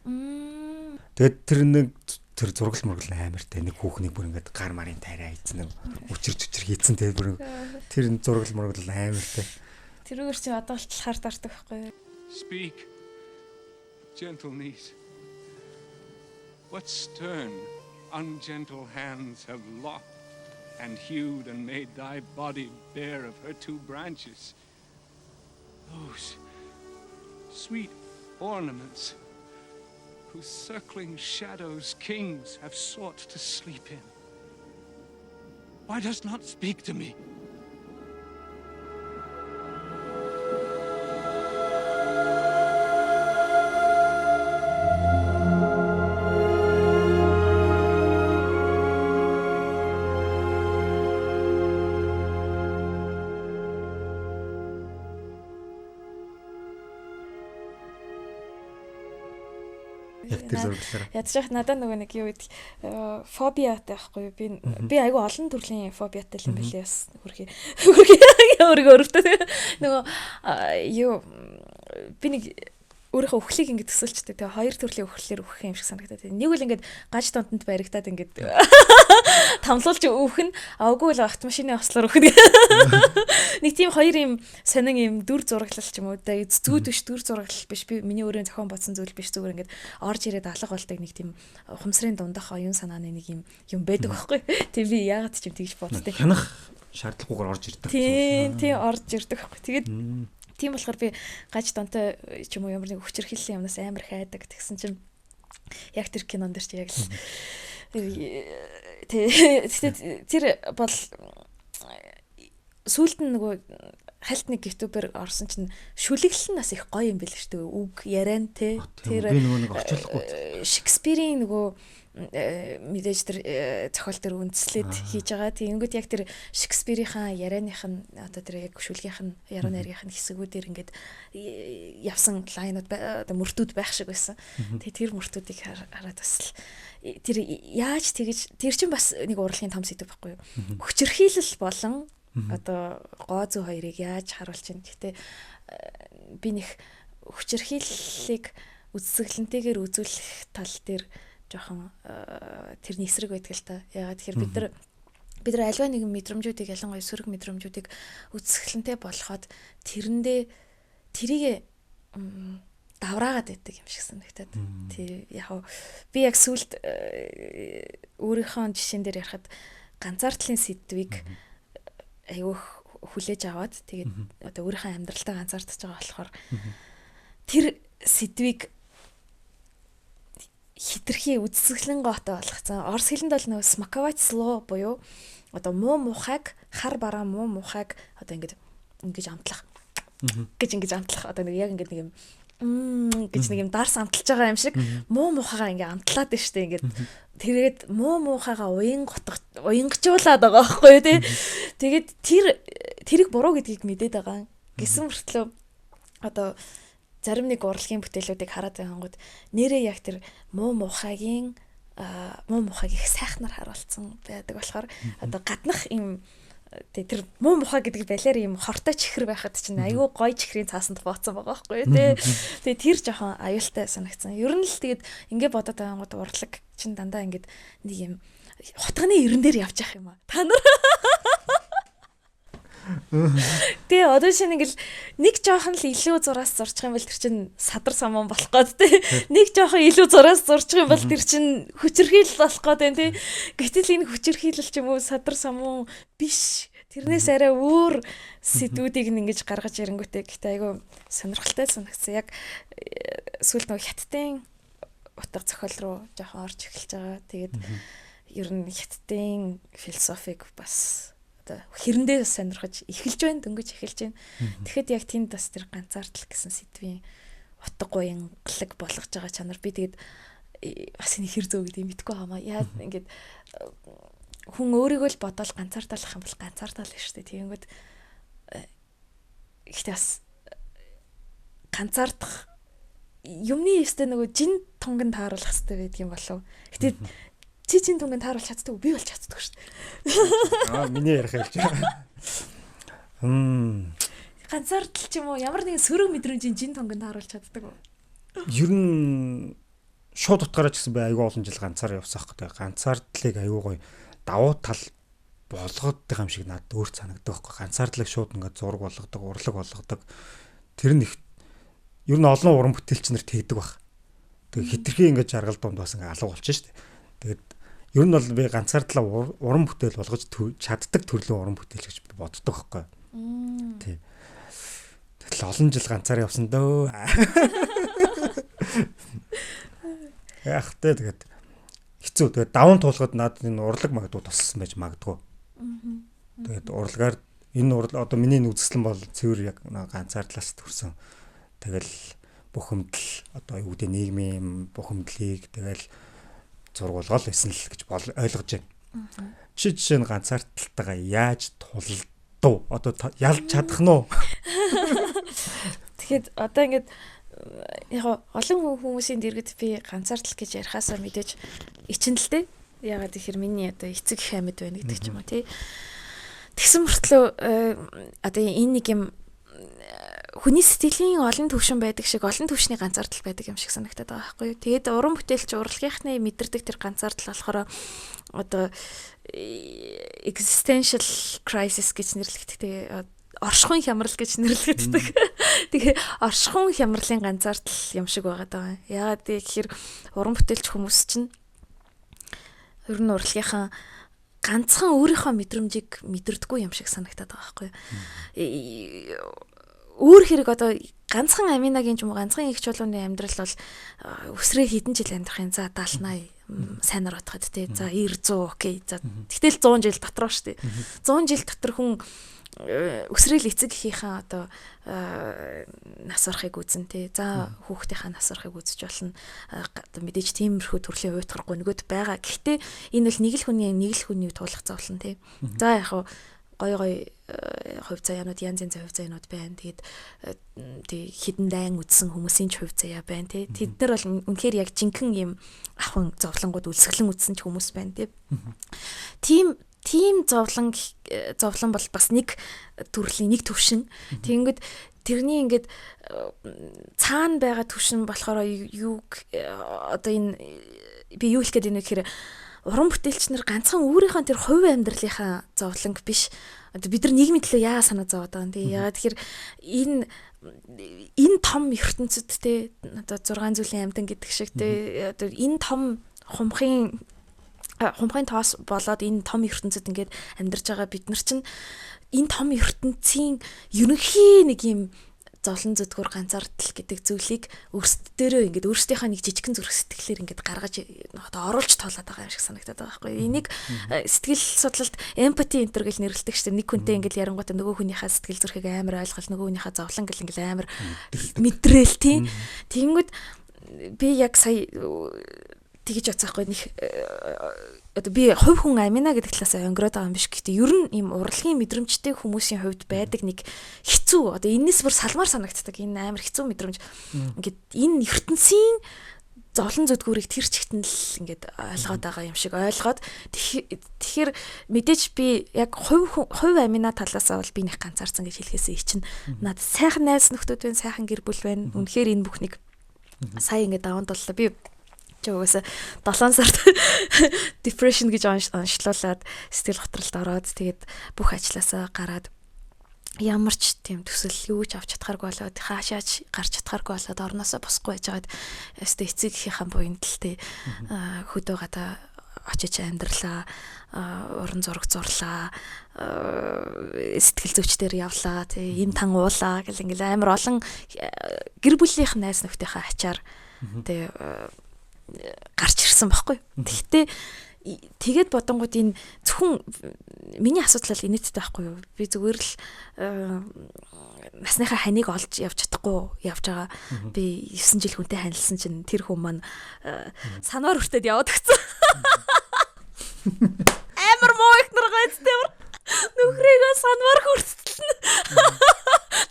Тэгээд тэр зургал мөргөл амартай нэг хүүхнийг бүр ингээд гар марын тайраа хийсэн. Өчирч хийсэн тэгээд бүр тэр зургал мөргөл амартай. Тэрүүгээр чи одоо л хард артдаг байхгүй юу? Speak, gentle niece. What stern, ungentle hands have lopped and hewed and made thy body bare of her two branches. Those sweet ornaments whose circling shadows kings have sought to sleep in. Why dost not speak to me? Ядчих надад нөгөө нэг юу гэдэг фобиатай байхгүй юу? Би айгүй олон төрлийн фобиатай юм билээ бас хөрхий өөрийгөө өрөвтэй нөгөө юу би нэг өөрийнхөө өхлийг ингэж төсөлчтэй. Тэгээ хоёр төрлийн өхлөөр өөх юм шиг санагдаад. Нэг үл ингэж гаж тонтонд баригдаад ингэж тамлуулж өөх нь авгүй л автомашины ослоор өөх нь. Нэг тийм хоёр юм сонин юм дүр зураглал ч юм уу. Тэгээ зүүд биш дүр зураглал биш. Би миний өөрөө зохион бодсон зүйл биш. Зүгээр ингэж орж ирээд алга болдог нэг тийм ухамсарын дундах оюун санааны нэг юм байдаг байхгүй. Тэг би яагаад ч юм тэгж боддог. Хянах шаардлагагүйгээр орж ирдэг. Тийм орж ирдэг байхгүй. Тэгээд тийм болохоор би гаж донтой ч юм уу ямар нэг хүчирхийллийн юмнаас амар хайдаг тэгсэн чинь яг тэр кинон дээр чи яг л тэр бол сүүлд нь нөгөө хальт нэг ютубер орсон чинь шүлэглэл нас их гоё юм бэл шүү дээ. Үг яриан те тэр Шекспирийн нөгөө мэдээж тэр зохиол төр үндэслээд хийж байгаа. Тэгэнгүүт яг тэр Шекспирийнхаа ярианых нь одоо тэр яг шүлгийнх нь яруу найргийнх нь хэсгүүдээр ингээд явсан лайнууд мөртүүд байх шиг байсан. Тэгээ тэр мөртүүдийг хараад бас тэр яаж тэгэж тэр чинь бас нэг урлагийн том сэдв байхгүй юу? Хүчирхийлэл болон одоо гоо зүй хоёрыг яаж харуулж чинь. Гэхдээ би нэг хүчирхийллийг үзэсгэлэнтэйгээр үзүүлэх тал дээр жоохон тэрний эсрэг байдаг л та. Ягаад тэгэхээр бид нар альва нэгэн мэдрэмжүүдийг ялангуяа сөрөг мэдрэмжүүдийг үзэсгэлэнтэй болгоход тэрийг давраагаад байдаг юм шиг санагдаад. Тий яг би яг сүлд өөрийнхөө жишээн дээр ярихад ганцаардлын сэдвийг айгүйх хүлээж аваад тэгээд одоо өөрийнхөө амьдралтаа ганцаардаж байгаа болохоор тэр сэдвийг хитрхи үзэсгэлэн gooтой болгоцсон. Орос хэлэнд бол нөгөө смаковать слово буюу одоо муу мухайг хар бараа муу мухайг одоо ингэж амтлах гэж ингэж амтлах одоо нэг яг ингэ нэг юм гэж нэг юм дарс амталж байгаа юм шиг муу мухайгаа ингэ амтлаад байна штэ ингэ тэгээд муу мухайгаа уянгажуулаад байгаа байхгүй тий. Тэгээд тэрийг буруу гэдгийг мэдээд байгаа. Гэсэн мөртлөө одоо зарим нэг урлагийн бүтээлүүдийг хараад байнгут нэрээ яг тэр муу мухагийн муу мухаг их сайхнаар харуулсан байдаг болохоор одоо гаднах юм тэр муу мухаа гэдэг балиар юм хортой чихэр байхад чинь айгүй гоё чихрийн цаасанд бооцсон байгаа байхгүй тий. Тэгээ тэр жоохон аюултай санагдсан. Ер нь л тэгээд ингээ бодоод байнгут урлаг чинь дандаа ингээд нэг юм хутганы ирэн дээр явж явах юм аа. Та нар тэгээ одоо шинэ ингээл нэг жоохон л илүү зураас зурчих юм бол тэр чинь садар самуун болох гээд тий. Нэг жоохон илүү зураас зурчих юм бол тэр чинь хүчирхийлэл болох гээд байна тий. Гэтэл энэ хүчирхийлэл ч юм уу садар самуун биш. Тэрнээс арай өөр сэдвүүдийг ингэж гаргаж ирэнгүүтээ гэхдээ айгүй сонирхолтой санагдсан. Яг сүүл нэг хятадын утга зохиол руу жоохон орж эхэлж байгаа. Тэгээд ер нь хятадын философиг бас хэрэндээ сонирхож эхэлж байна, дөнгөж эхэлж байна. Тэгэхэд яг тэнд бас тэр ганцаардал гэсэн сэдвийн утга гоёнглаг болгож байгаа чанар би тэгээд бас энэ хэр зөө гэдэг мэдгүй хамаа. Яа ингээд хүн өөрийгөө л бодоод ганцаардаалах юм бол ганцаардаал шүү дээ. Тэгэнгүүт ихтэй бас ганцаардах юмны өстэй нөгөө жин тунганд тааруулах хэрэгтэй байдаг юм болов. Гэтэ чи чин тунганд тааруулж чаддаг би бол чаддаг шүү дээ. Миний ярих хэлж байгаа. Ганцаардал ч юм уу ямар нэгэн сөрөг мэдрэмжийн жин тунганд тааруулж чаддаг уу? Ер нь шууд утгаараа ч гэсэн би аюу олон жил ганцаар явсан хэрэг. Ганцаардлыг аюу гоё давуу тал болгоод байгаа юм шиг надад өөр санагддаг байхгүй. Ганцаардлыг шууд ингээд зураг болгодог, урлаг болгодог. Тэр нь их ер нь олон уран бүтээлчнэр тэгдэг баг. Тэгээ хитрхи ингээд жаргал дунд бас ингээд алга болчихно шүү дээ. Тэгээд ер нь бол би ганцаардлаа уран бүтээл болгож чаддаг төрлийн уран бүтээлч гэж боддог байхгүй. Тий. Тэгэл олон жил ганцаар явсан дөө. Яах вэ тэгээд хэцүү. Тэгээд даван туулахад надад энэ урлаг магадгүй туссан байж магадгүй. Тэгээд урлагаар энэ одоо миний үзэсгэлэн бол цэвэр яг ганцаардлаас төрсэн. Тэгэл бухимдал одоо юу гэдэг нийгмийн бухимдлыг тэгэл зургуулгал байсан л гэж ойлгож байна. Жишээ нь ганцаардалтайгаа яаж тулдав? Одоо ялж чадах нь уу? Тэгэхэд одоо ингээд яг олон хүмүүсийн дэргэд би ганцаардал гэж ярихаасаа мэдээж ичнэлтэй. Ягаад гэхээр миний одоо эцэг их амьд байна гэдэг ч юм уу тий. Тэгсэн мөртлөө одоо энэ нэг юм хүний сэтгэлийн олон төвшин байдаг шиг олон төвшний ганцаардал байдаг юм шиг санагдаад байгаа байхгүй юу. Тэгээд уран бүтээлч урлагийнхны мэдэрдэг тэр ганцаардал болохоор одоо existential crisis гэж нэрлэгддэг. Оршихуйн хямрал гэж нэрлэгддэг. Тэгээ оршихуйн хямралын ганцаардал юм шиг байгаа даа. Яагаад гэхээр уран бүтээлч хүмүүс чинь ер нь урлагийнхаа ганцхан өөрийнхөө мэдрэмжийг мэдэрдэггүй юм шиг санагдаад байгаа байхгүй юу. Өөр хэрэг одоо ганцхан Аминагийн ч юм уу ганцхан их чулууны амьдрал бол өсрээ хэдэн жил амьдрахын за 70 80 сайнаар бодоход тий за 90 100 окей за тэгтэл 100 жил дотроо шүү дээ 100 жил дотор хүн өсрэл эцэг эхийнхээ одоо нас орохыг үзэн тий за хүүхдийнхаа нас орохыг үзэж болно одоо мэдээж тиймэрхүү төрлийн уйтгарахгүй нөгөөд байгаа гэхдээ энэ бол нэг л хүний туулах зовлон тий за яг гой хувь заяанууд янз янзын хувь заяанууд байна. Тэгээд тэг хідэн дайн үдсэн хүмүүсийн ч хувь заяа байна тий. Тэд нар бол үнэхээр яг жинхэнэ юм ахын зовлонгууд үлсгэлэн үдсэн ч хүмүүс байна тий. Тийм зовлон бол бас нэг төрлийн нэг төвшин. Тэгэнгүүт тэрний ингээд цаана байгаа төвшин болохоор юу одоо энэ би юу хэлэх гээд байна вэ гэхээр уран бүтээлч нар ганцхан өөрийнхөө тэр хувь амьдралынхаа зовлонг биш. Одоо бид нар нийгмийн төлөө яа санаа зовоод байгаа юм тий. Яагаад тэгэхээр энэ том ертөнцид тий одоо 6 зүйлийн амьтан гэдэг шиг тий одоо энэ том хумхын тоос болоод энэ том ертөнцид ингээд амьдарч байгаа бид нар чинь энэ том ертөнцийн ерөнхий нэг юм зовлон зүдгүүр ганцаардал гэдэг зүйлийг өөрсдөө ингээд өөрсдийнхөө нэг жижигхэн зүрх сэтгэлээр ингээд гаргаж одоо оруулж тоолоод байгаа юм шиг санагдаад байгаа байхгүй. Энийг сэтгэл судлалд empathy enter гэж нэрлэдэг шүү дээ. Нэг хүнтэй ингээд ярангуйта нөгөө хүнийхээ сэтгэл зүрхийг амар ойлгол, нөгөө хүнийхээ зовлон гэл ингээд амар мэдрээл тийм. Тэгэнгүүт би яг сая тэгж бодсаахгүй нэг одоо би хувь хүн амина гэдэг талаас өнгөрөөд байгаа юм биш. Гэхдээ ер нь ийм урлагийн мэдрэмжтэй хүмүүсийн хувьд байдаг нэг хэцүү одоо энэс бүр салмаар санагддаг. Энэ амар хэцүү мэдрэмж. Ингээд энэ ертөнцийн зовлон зүдгүүрийг тэр чигтэн л ингээд ойлгоод байгаа юм шиг ойлгоод тэгэхээр мэдээж би яг хувь амина талаас бол би нэг ганцаарсан гэж хэлхээсээ чинь надад сайхан найз нөхдүүд байна, сайхан гэр бүл байна. Үнэхээр энэ бүхнийг сая ингээд даван туллаа. Би чөөс 7 сард depression гэж онцлуулаад сэтгэл готролд ороод тэгээд бүх ажлаасаа гараад ямар ч тийм төсөл юу ч авч чадхааргүй болоод хаашаач гарч чадхааргүй болоод орноосоо босхгүй байжгаад өстө эцэг ихийнхэн буйнд л тээ хөдөө гадаа очиж амьдралаа уран зураг зурлаа сэтгэл зүйчдэр явлаа тий им тан уулаа гэл ингээл амар олон гэр бүлийнх найз нөхдийнхээ ачаар тий гарч ирсэн байхгүй. Тэгтээ тэгээд бодонгууд энэ зөвхөн миний асуудал бол инээдтэй байхгүй юу? Би зүгээр л насныхаа ханиг олж явж чадахгүй явж байгаа. Би 9 жил хүнтэй ханилсан чинь тэр хүн маань санаар хүртээд яваад өгсөн. Амар муу их нэргэцтэй бүр нөхрийгөө санаар хүртэлнэ.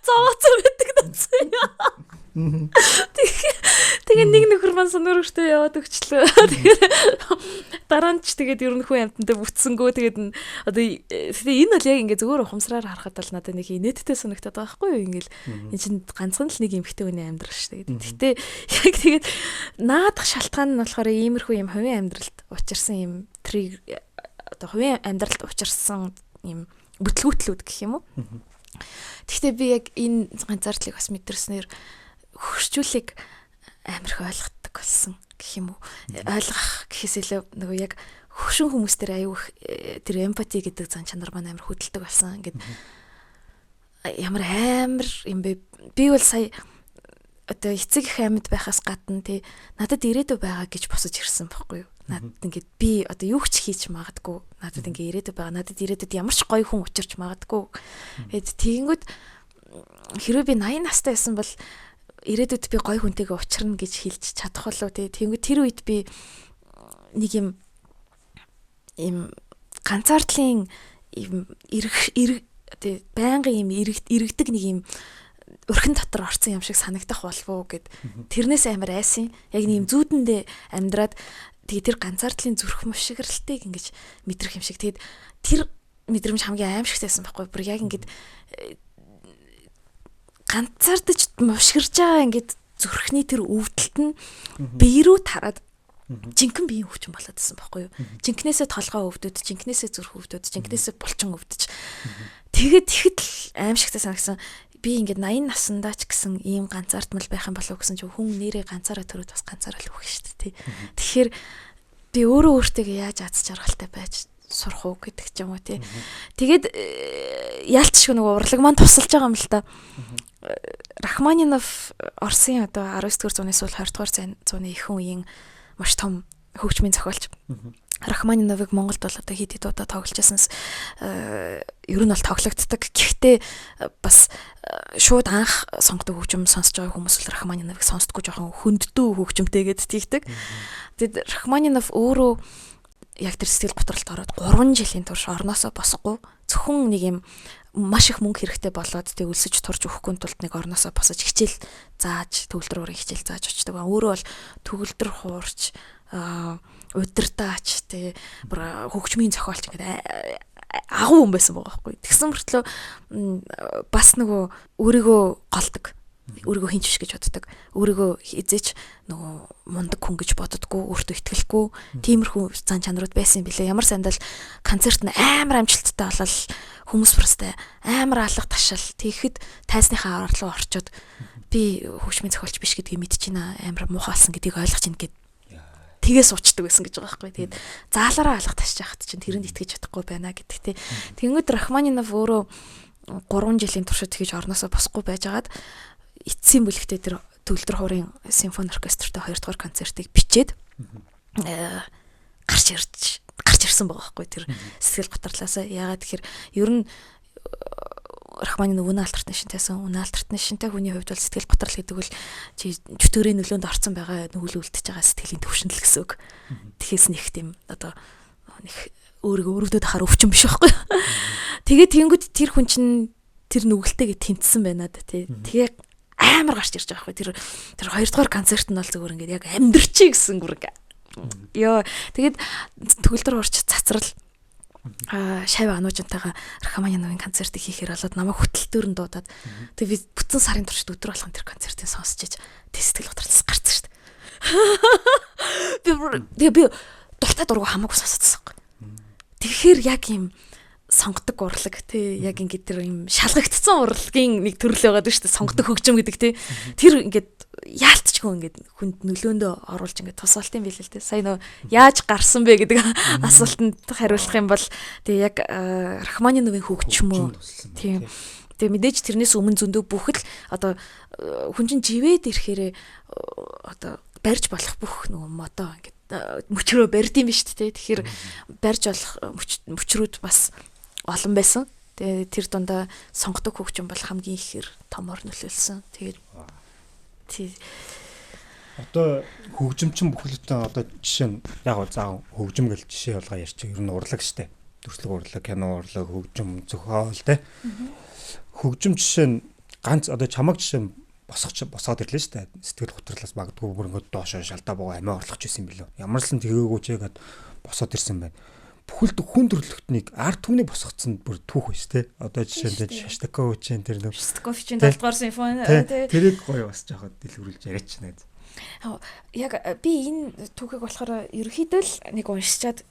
Зовооцоо байдаг дацсан. Тэгээ нэг нөхөр маань санаар хүртээ яваад өгчлөө. Тэгээд дараа нь ч тэгээд ер нь хүн амтантай бүтсэнгөө тэгээд одоо энэ бол яг ингээ зүгээр ухамсараар харахад бол надад нэг инээдтэй санагдаад байгаа байхгүй юу? Ингээл энэ чинь ганцхан л нэг эмхтэй хүний амьдрал шүү дээ. Гэхдээ яг тэгээд наадах шалтгаан нь болохоор иймэрхүү юм хувийн амьдралд учирсан юм одоо хувийн амьдралд учирсан юм бүтлгүүтлүүд гэх юм уу? Гэхдээ би яг энэ ганцаардлыг бас мэдэрснээр хөрчүүлэг амар их ойлгодог болсон гэх юм уу. Ойлгох гэхээс илүү нөгөө яг хөшин хүмүүс дээр аюу тэр эмпати гэдэг зан чанар маань амар хөдөлдөг болсон. Ингээд ямар амар юм бэ? Би бол сая одоо эцэг их амьд байхаас гадна тий надад ирээдүй байгаа гэж босож ирсэн байхгүй юу? Надад ингээд би одоо юу ч хийж магадгүй. Надад ингээд ирээдүй байгаа. Надад ирээдүйд ямар ч гоё хүн учирч магадгүй. Тэгэнгүүт хэрвээ би 80 настай байсан бол ирээдүйд би гоё хүнтэйгээ уулзрна гэж хэлж чадах болов тий. Тэгэнгүүт тэр үед би нэг юм ганцаардлын юм тий байнгын юм иргэдэг нэг юм өрхөн дотор орсон юм шиг санагдах болов уу гэд тэрнээс амар айсан. Яг нэг юм зүүдэндээ амьдраад тэгээ тэр ганцаардлын зүрх мушгиралтыг ингэж мэдрэх юм шиг. Тэгээд тэр мэдрэмж хамгийн аимшигтайсан байхгүй. Бүр яг ингэж ганцаардаж мушгирж байгаа ингэж зүрхний тэр өвдөлт нь бие рүү тараад жинхэнэ биеийн хүчин болоод исэн байхгүй юу? Жинхнээсээ толгоо өвдөд, жинхнээсээ зүрх өвдөд, жинхнээсээ булчин өвдөж. Тэгээд тэгэхэд л аимшигтай санагдсан. Би ингээд 80 наснда ч гэсэн ийм ганцаардмал байх юм болов гэсэн чинь хүн нэрээ ганцаараа төрөөд бас ганцаараа л үхэх шүү дээ. Тэгэхээр би өөрөө өөртөө яаж аз жаргалтай байж сурах уу гэдэг ч юм уу тий. Тэгээд яалтчгүй нөгөө урлаг маань тусалж байгаа юм л та. Рахманинов Оросын одоо 19-р зууны сүүл 20-р зууны их үеийн маш том хөгжмийн зохиолч. Рахманиновыг Монголд бол одоо хэд удаа тоглож байснаас ер нь бол тоглогддог. Гэхдээ бас шууд анх сонгодог хөгжим сонсож байгаа хүмүүс л Рахманиновыг сонсдоггүй жоохон хөнддөө хөгжимтэйгээд тийгдэг. Тэгэд Рахманинов өөрөө яг тэр сэтгэл готролд ороод 3 жилийн турш орноосоо босохгүй зөвхөн нэг юм маш их мөнгө хэрэгтэй болоод тэг өлсөж турж өгөхгүй тулд нэг орноосоо босож хичээл зааж төгөлдөр уурын хичээл зааж очдог. Өөрөө бол төгөлдөр хуурч удирдаач тий хөгжмийн зохиолч гэдэг агуу хүн байсан байгаа байхгүй. Тэгсэн мөртлөө бас нөгөө өөрийгөө голдог. Өөрийгөө хинч биш гэж боддог. Өөрийгөө эзэж нөгөө мундаг хүн гэж боддоггүй, өөртөө итгэлгүй, тиймэрхүү зан чанарууд байсан юм билээ. Ямар сандал концерт нь амар амжилттай болол хүмүүс бүрстэй амар алга ташаал. Тэгэхэд тайсныхаа руу орчоод би хөгжмийн зохиолч биш гэдгийг мэдчихэна. Амар муухай болсон гэдгийг ойлгож ин гэд тгээс уучдаг байсан гэж байгаа байхгүй. Тэгээд заалаараа алга ташиж яхад чинь тэрэнд итгэж чадахгүй байна гэдэгтэй. Тэнгүүд Рахманинов өөрөө 3 жилийн турш тэгж орноосоо босхгүй байжгаад эцсийн бүлэгтээ тэр төгөлдөр хуурын симфони оркестртэй 2 дугаар концертыг бичээд гарч ирсэн байгаа байхгүй. Тэр сэтгэл готрлаасаа яагаад тэгэхээр ер нь Рахманины үнэ альтернатив шинтэйсэн. Үнэ альтернатив шинтэй хүний хувьд бол сэтгэл готрол гэдэг бол чи чөтгөрийн нөлөөнд орсон байгаа нүгэл үлдчихэж байгаа сэтгэлийн төвшинл гэсэн үг. Тэгэхээс нэг тийм одоо нэг өөрийгөө хараа өвчин биш байхгүй. Тэгээд тэнгууд тэр хүн чинь тэр нүгэлтэйгээ тэмцсэн байна да тий. Тэгээ амар гарч ирж байгаа байхгүй. Тэр 2 дугаар концерт нь бол зөвхөн ингээд яг амьдрчий гэсэн гүрэг. Йоо тэгээд төгөлдөр орч цацрал шав ануужинтайгаа Рахманиновын концертыг хийхээр болоод намайг хөтөлтөөр нь дуудаад тэгээ би бүтэн сарын туршид өдөр болгон тэр концертыг сонсч иж сэтгэл готролцос гарцсан шүү дээ. Би дуртай дургу хамаагүй сонсоцсон. Тэгэхээр яг юм сонгодог урлаг тий яг ингээд тэр юм шалгагдсан урлагийн нэг төрөл байгаа шүү дээ. Сонгодог хөгжим гэдэг тий. Тэр ингээд яалтчгүй ингээд хүнд нөлөөндөө оруулж ингээд тусаалт юм билээ л дээ. Сая нөө яаж гарсан бэ гэдэг асуултанд хариулах юм бол тий яг Рахманиновын хөгжим үү тий. Тэгээ мэдээж тэрнээс өмнө зөндөө бүхэл одоо хүн чинь живээд ирэхээр одоо барьж болох бүх нөгөө мото ингээд мөчрөө барьд юм биш үү? Тэгэхээр барьж болох мөчрүүд бас олон байсан. Тэгээ тэр дундаа сонгодог хөгжим бол хамгийн ихээр томор нөлөөлсөн. Тэгээд тий одоо хөгжимчин бүхэлдээ одоо жишээ нь яг заа хөгжим гэл жишээ болгоо ярьчих. Ер нь урлаг штэ. Дүрслэг урлаг, кино урлаг, хөгжим зохиол те. Хөгжим жишээ нь ганц одоо чамаг жишээ босоод ирлээ шүү дээ. Сэтгэл готрлоос магадгүй бүр ингээд доошоо шалдаа боо амиа орлох гэсэн юм билүү. Ямар ч сан тэгээгүй чигээд босоод ирсэн байна. Бүхэлд хүн төрлөختнийг арт түмний босгоцсон бүр түүх биш те. Одоо жишээ нь Шостаковичийн тэр нэг Шостаковичийн 7 дугаар симфони тэрийг гоё бас жоохон дэлгэрүүлж яриач нэ. Яг би энэ түүхийг болохоор ерөөхдөө л нэг уншичаад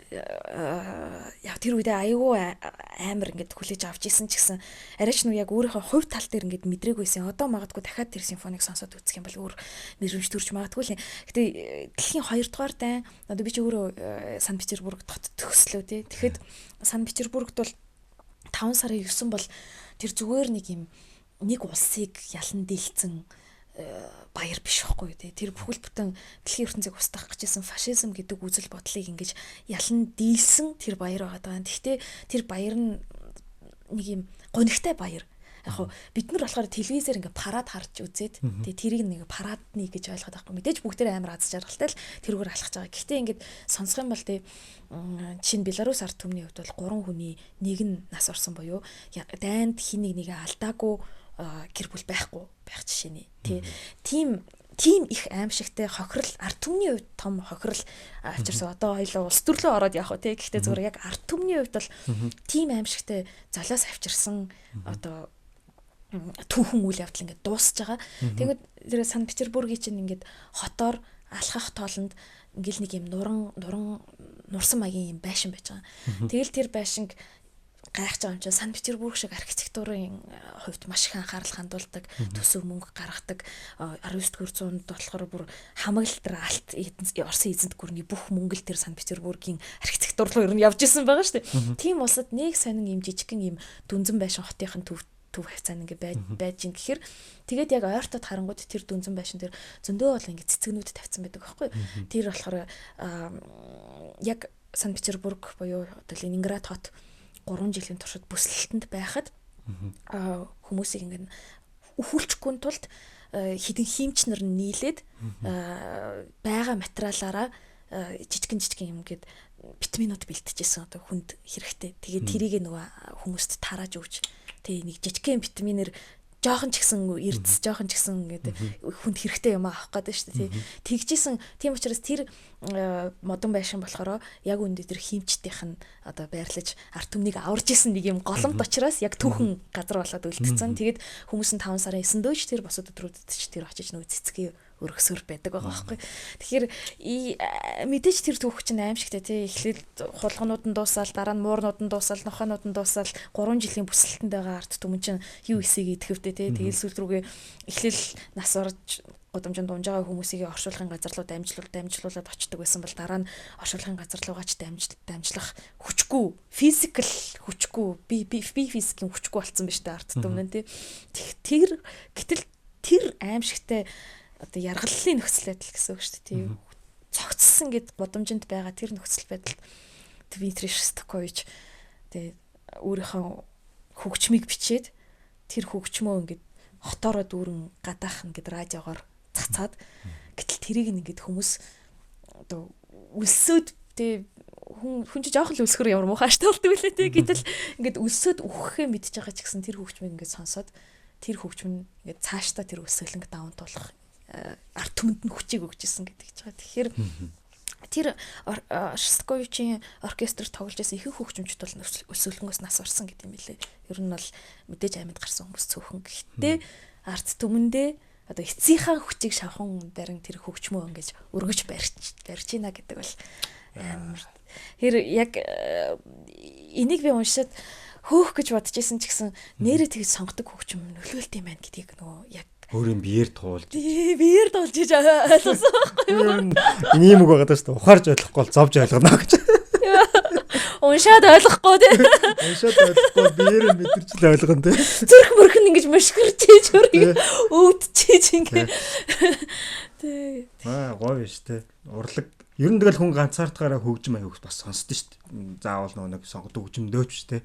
яг тэр үедээ аюу амар ингээд хүлээж авч исэн ч гэсэн арайч нүг яг өөрийнхөө хувь тал дээр ингээд мэдрэгүйсэн. Одоо магадгүй дахиад тэр симфоник сонсоод үзэх юм бол өөр мэдрэмж төрж магадгүй л. Гэтэ дэлхийн 2 дугаар дайн одоо би ч өөрөө Санкт-Петербургт төгслөө тий. Тэгэхэд Санкт-Петербургт бол 5 сарын 9 бол тэр зүгээр нэг улсыг ялан дийлцэн баяр биш байхгүй тий. Тэр бүхэл бүтэн дэлхийн ертөнцийг устгах гэжсэн фашизм гэдэг үзэл бодлыг ингэж ялан дийлсэн тэр баяр байгаа даа. Гэхдээ тэр баяр нь нэг юм гонигтай баяр. Яг хуу бид нар болохоор телевизээр ингээ парад харж үзээд тий тэрийг нэг парадны гэж ойлгоод байхгүй. Мэдээж бүгдээр амар аз жаргалтай л тэрүүгээр алхаж байгаа. Гэхдээ ингээд сонсох юм бол тий жишээ нь Беларусь ард түмний хувьд бол 3 хүний нэг нь нас орсон буюу дайнд хин нэгээ алдаагүй гэр бүл байх жишээний тий тийм их аимшигтай хохирол ард түмний хувьд том хохирол авчирсан. Одоо хоёлоо улс төрлөө ороод явах тий. Гэхдээ зүгээр яг ард түмний хувьд бол тийм аимшигтай золиос авчирсан одоо түүхэн үйл явдал ингээд дуусж байгаа. Тэгвэл тэр Санкт-Петербургийн чинь ингээд хотоор алхах тоолонд ингээл нэг юм нурсан маягийн юм байшин байж байгаа. Тэгэл тэр байшинг гайхаж байгаа юм чинь Санкт-Петербург шиг архитектурын хувьд маш их анхаарал хандуулдаг, төсөв мөнгө гаргадаг 19-р зуунд болохоор бүр хамаглал дээр алт Орсын эзэнт гүрний бүх мөнгө л тэр Санкт-Петербургийн архитектур руу ер нь явж исэн байгаа шүү дээ. Тийм улсад нэг сонин юм жижигхэн юм дүнзэн байшин хотынхын төв хавцаан ингээ байж ин гэхээр тэгээд яг ойртод харангууд тэр дүнзэн байшин тэр зөндөө бол ингээ цэцгнүүд тавьсан байдаг байхгүй. Тэр болохоор яг Санкт-Петербург буюу одоо Ленинград хот 3 жилийн туршид бүслэлтэнд байхад хүмүүсийг ингээ өхүүлчихгүй тулд хідэн хиймч нар нийлээд байгаа материалаараа жижигэн юм гээд витаминууд бэлтжижсэн одоо хүнд хэрэгтэй. Тэгээд тэрийг нөгөө хүмүүст тарааж өгч тэг нэг жижигхэн витаминээр жоохон ч гэсэн эрдэс жоохон ч гэсэн ингээд хүнд хэрэгтэй юм авах гэдэг шүү дээ. Тэгжсэн тийм учраас тэр модон байшин болохоор яг үндэ тэр хиймчтийнх нь одоо байрлаж арт түмнийг аварж исэн нэг юм голомт учраас яг түүхэн газар болоод үлдсэн. Тэгээд хүмүүс нь 5 сарын 9 дөөч тэр босод өдрүүдэд ч тэр очиж нөгөө цэцгээ өргөсөр байдаг байгаа байхгүй. Тэгэхээр мэдээж тэр түүх чинь аимшигтай тий. Эхлээд хулганууд нь дуусаал, дараа нь муурнууд нь дуусаал, нохойнууд нь дуусаал 3 жилийн бүсэлтэнд байгаа арт түмэн чинь юу эсэйг идэхвдээ тий. Тэгэл сүүл рүүгээ эхлэл нас орж гудамжинд дунж байгаа хүмүүсийг оршуулгын газар руу дамжуулаад очдог байсан бол дараа нь оршуулгын газар руугаач дамжлах хүчгүй, физикал хүчгүй, би физикийн хүчгүй болсон ба штэ арт түмэн тий. Тэр гэтэл тэр аимшигтай одоо яргаллын нөхцөл байдал гэсэн үг шүү дээ тийм цогцсон гэд бодомжинд байгаа тэр нөхцөл байдалд Дмитрий Шостакович тэгээ өөрийнхөө хөгжмийг бичээд тэр хөгжмөө ингээд хотороо дүүрэн гадаах ингээд радиогоор цацаад гэтэл тэрийг ингээд хүмүүс одоо өлсөд тэг хүн ч жоохон л өлсгөр ямар муухай аштай болдог үлээ тэг гэтэл ингээд өлсөд үхэхээ мэдж байгаа ч гэсэн тэр хөгжмийг ингээд сонсоод тэр хөгжим нь ингээд цаашдаа тэр өсөглөнг даван туулах арт түмэнд нь хүчийг өгч исэн гэдэг ч байгаа. Тэгэхээр тэр Шостаковичийн оркестрт тоглож байсан ихэнх хөгжимчд бол өсөглөнгөөс нас орсон гэдэг юм билээ. Ер нь бол мэдээж амьд гарсан хүмүүс цөөхөн. Гэхдээ арт түмэндээ одоо эцсийнхаа хүчийг шавхан дарин тэр хөгжмөө ингэж өргөж барьж ийна гэдэг бол амар. Тэр яг энийг би уншаад хөөх гэж бодож исэн ч гэсэн нэрээ тэгж сонгодог хөгжим нөлөөлт юм байна гэдгийг нөгөө яг өөрийн биеэр туулж биеэр дуулж иж ойлгосон байхгүй юу? Энэ юм үг байгаа даа шүү дээ. Ухаарж ойлгохгүй бол зовж ойлгоно гэж. Уншаад ойлгохгүй тий. Уншаад ойлгохгүй биеэр мэдэрч л ойлгоно тий. Зүрх мөрхөн ингэж мөшгөрч иж өөрийг өвдчихэж ингэ. Тий. Гоё биш тий. Урлаг ер нь тэгэл хүн ганцаардгаараа хөгжим аяг бас сонсдоо шүү дээ. Заавал нэг сонгодог хөгжмдөөч тий.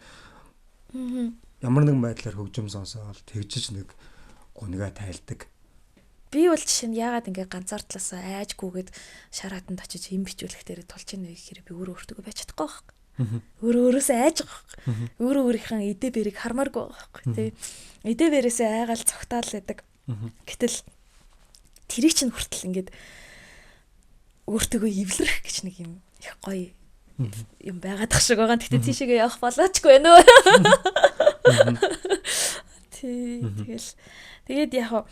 Ямар нэгэн байдлаар хөгжим сонсоод тэгжиж нэг гунигаа тайлдаг. Би бол жишээ нь яагаад ингэ ганцаардлаасаа айжгүйгээд шараатанд очиж юм бичүүлэх дээр тулж ийн вэ гэхээр би өөрөө өөртөө байж чадахгүй байхгүй. Өөрөөсөө айж байгаа байхгүй. Өөрийнхөө эдэ бэрийг хармааргүй байхгүй тий. Эдэ бэрээсээ айгаал цогтаал байдаг. Гэтэл тэрийг чинь хүртэл ингээд өөртөө эвлэрэх гэж нэг юм их гоё юм байгаадах шиг байгаа. Тэгтээ тийшээгээ явах болоочгүй байна уу? Тий. Тэгээд яг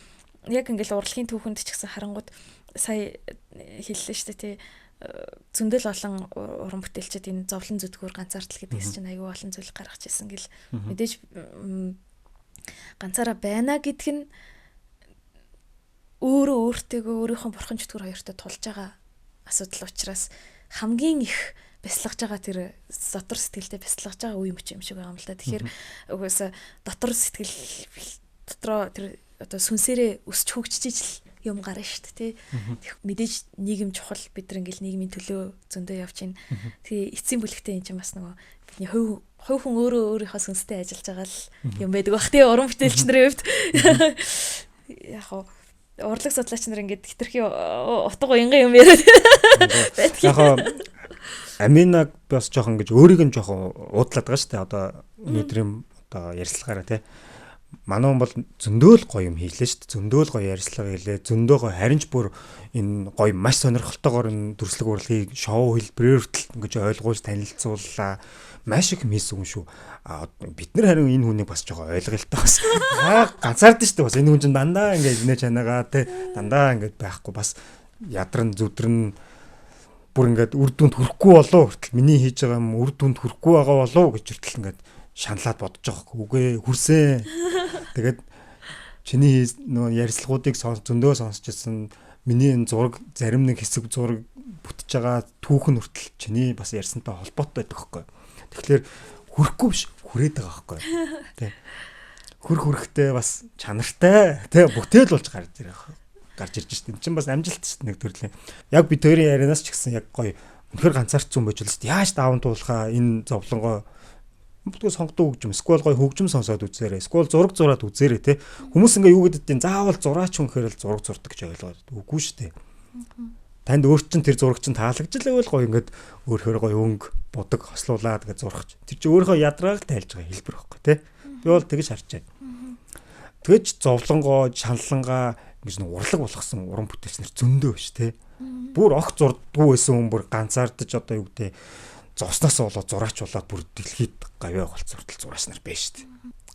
ингээл урлагийн түүхэнд ч гэсэн харангууд сая хэллээ шүү дээ тий. Зөндөл олон уран бүтээлчид энэ зовлон зүтгүүр ганцаардл гэдгээс чинь аюу олон зүйл гаргаж ирсэн гэл мэдээж ганцаараа байна гэдг нь өөртөөгөө өөрийнхөө бурхан чөтгөр хоёртой тулж байгаа асуудал учраас хамгийн их бясалгаж байгаа тэр дотор сэтгэлдээ бясалгаж байгаа үе юм шиг байгаа юм л да. Тэгэхээр угаасаа дотор сэтгэл дотроо тэр одоо сүнсээрээ өсч хөгжиж ижил юм гарна шүү дээ тий. Мэдээж нийгэм чухал бид нар ингээл нийгмийн төлөө зөндөө явж байна. Тэгээ эцсийн бүлэгтээ эн чинь бас нөгөө бидний хувь хүн өөрийнхөө сүнстэй ажиллаж байгаа л юм байдаг бах тий. Уран бүтээлч нарын хувьд яг хоо урлаг судлаач нар ингээд хитрхи утга уянган юм яриад байдаг. Яг хоо Аминаг бас жоохон гэж өөрийг нь жоохон уудлаад байгаа шүү дээ. Одоо өнөөдрийн одоо ярилцлагаараа тий. Манай хүн бол зөндөөл гоё юм хийлээ шүү дээ. Зөндөөл гоё ярьслага хийлээ. Зөндөө гоё харин ч бүр энэ гоё маш сонирхолтойгоор энэ дүрслэг урлагийг шоу хэлбэрээр хүртэл ингэж ойлгуулж танилцууллаа. Маш их хийсэн хүн шүү. Бид нар харин энэ хүнийг бас жоохон ойлгоё л таа бас. Ганцаард шүү дээ. Бас энэ хүн чинь дандаа ингэж нэ чанагаа тий. Дандаа ингэж байхгүй бас ядран зүдрэн бүр ингээд үр дүнд хүрэхгүй болоо хүртэл миний хийж байгаа юм үр дүнд хүрэхгүй байгаа болоо гэж хүртэл ингээд шаналаад бодож байгаа хөө. Үгүй хүрсэн. Тэгээд чиний нөө ярилцлагуудыг зөндөө сонсч ирсэн. Миний энэ зураг зарим нэг хэсэг зураг бүтэж байгаа түүхэн хүртэл чиний бас ярьсантай холбоотой байдаг хөөхгүй. Тэгэхээр хүрэхгүй биш хүрээд байгаа хөөхгүй. Тэ. Хүрэхтэй бас чанартай. Тэ бүтээл болж гарч ирж штеп. Энд чинь бас амжилт шүү дээ нэг төрлийн. Яг би төрийн ярианаас ч гэсэн яг гоё үнэхээр ганцаарцсан байж л шүү дээ. Яаж даван туулахаа энэ зовлонгоо бүгд сонгодог хөгжим. Сквал гоё хөгжим сонсоод үзээрэй. Сквал зураг зураад үзээрэй те. Хүмүүс ингээ юу гэдэг нь заавал зураач хүн гэхээр л зураг зурдаг гэж ойлгоод үгүй шүү дээ. Танд өөр чин тэр зураг чин таалагдчихлаа гоё ингээд өөрөөр гоё өнгө будаг хослуулаад ингээ зурхаж. Тэр чинь өөрийнхөө ядрааг тайлж байгаа хэлбэр байхгүй те. Би бол тэгэж харж байна. Тэгэж зовлонгоо шаналлангаа ингэж нэг урлаг болгосон уран бүтээлч нар зөндөө биш те. Бүр огт зурдаггүй байсан хүн бүр ганцаардаж одоо юу гэдэг зовсноос болоод зураач болоод бүр дэлхийд гавьяа болцортол зураач нар байж штэ.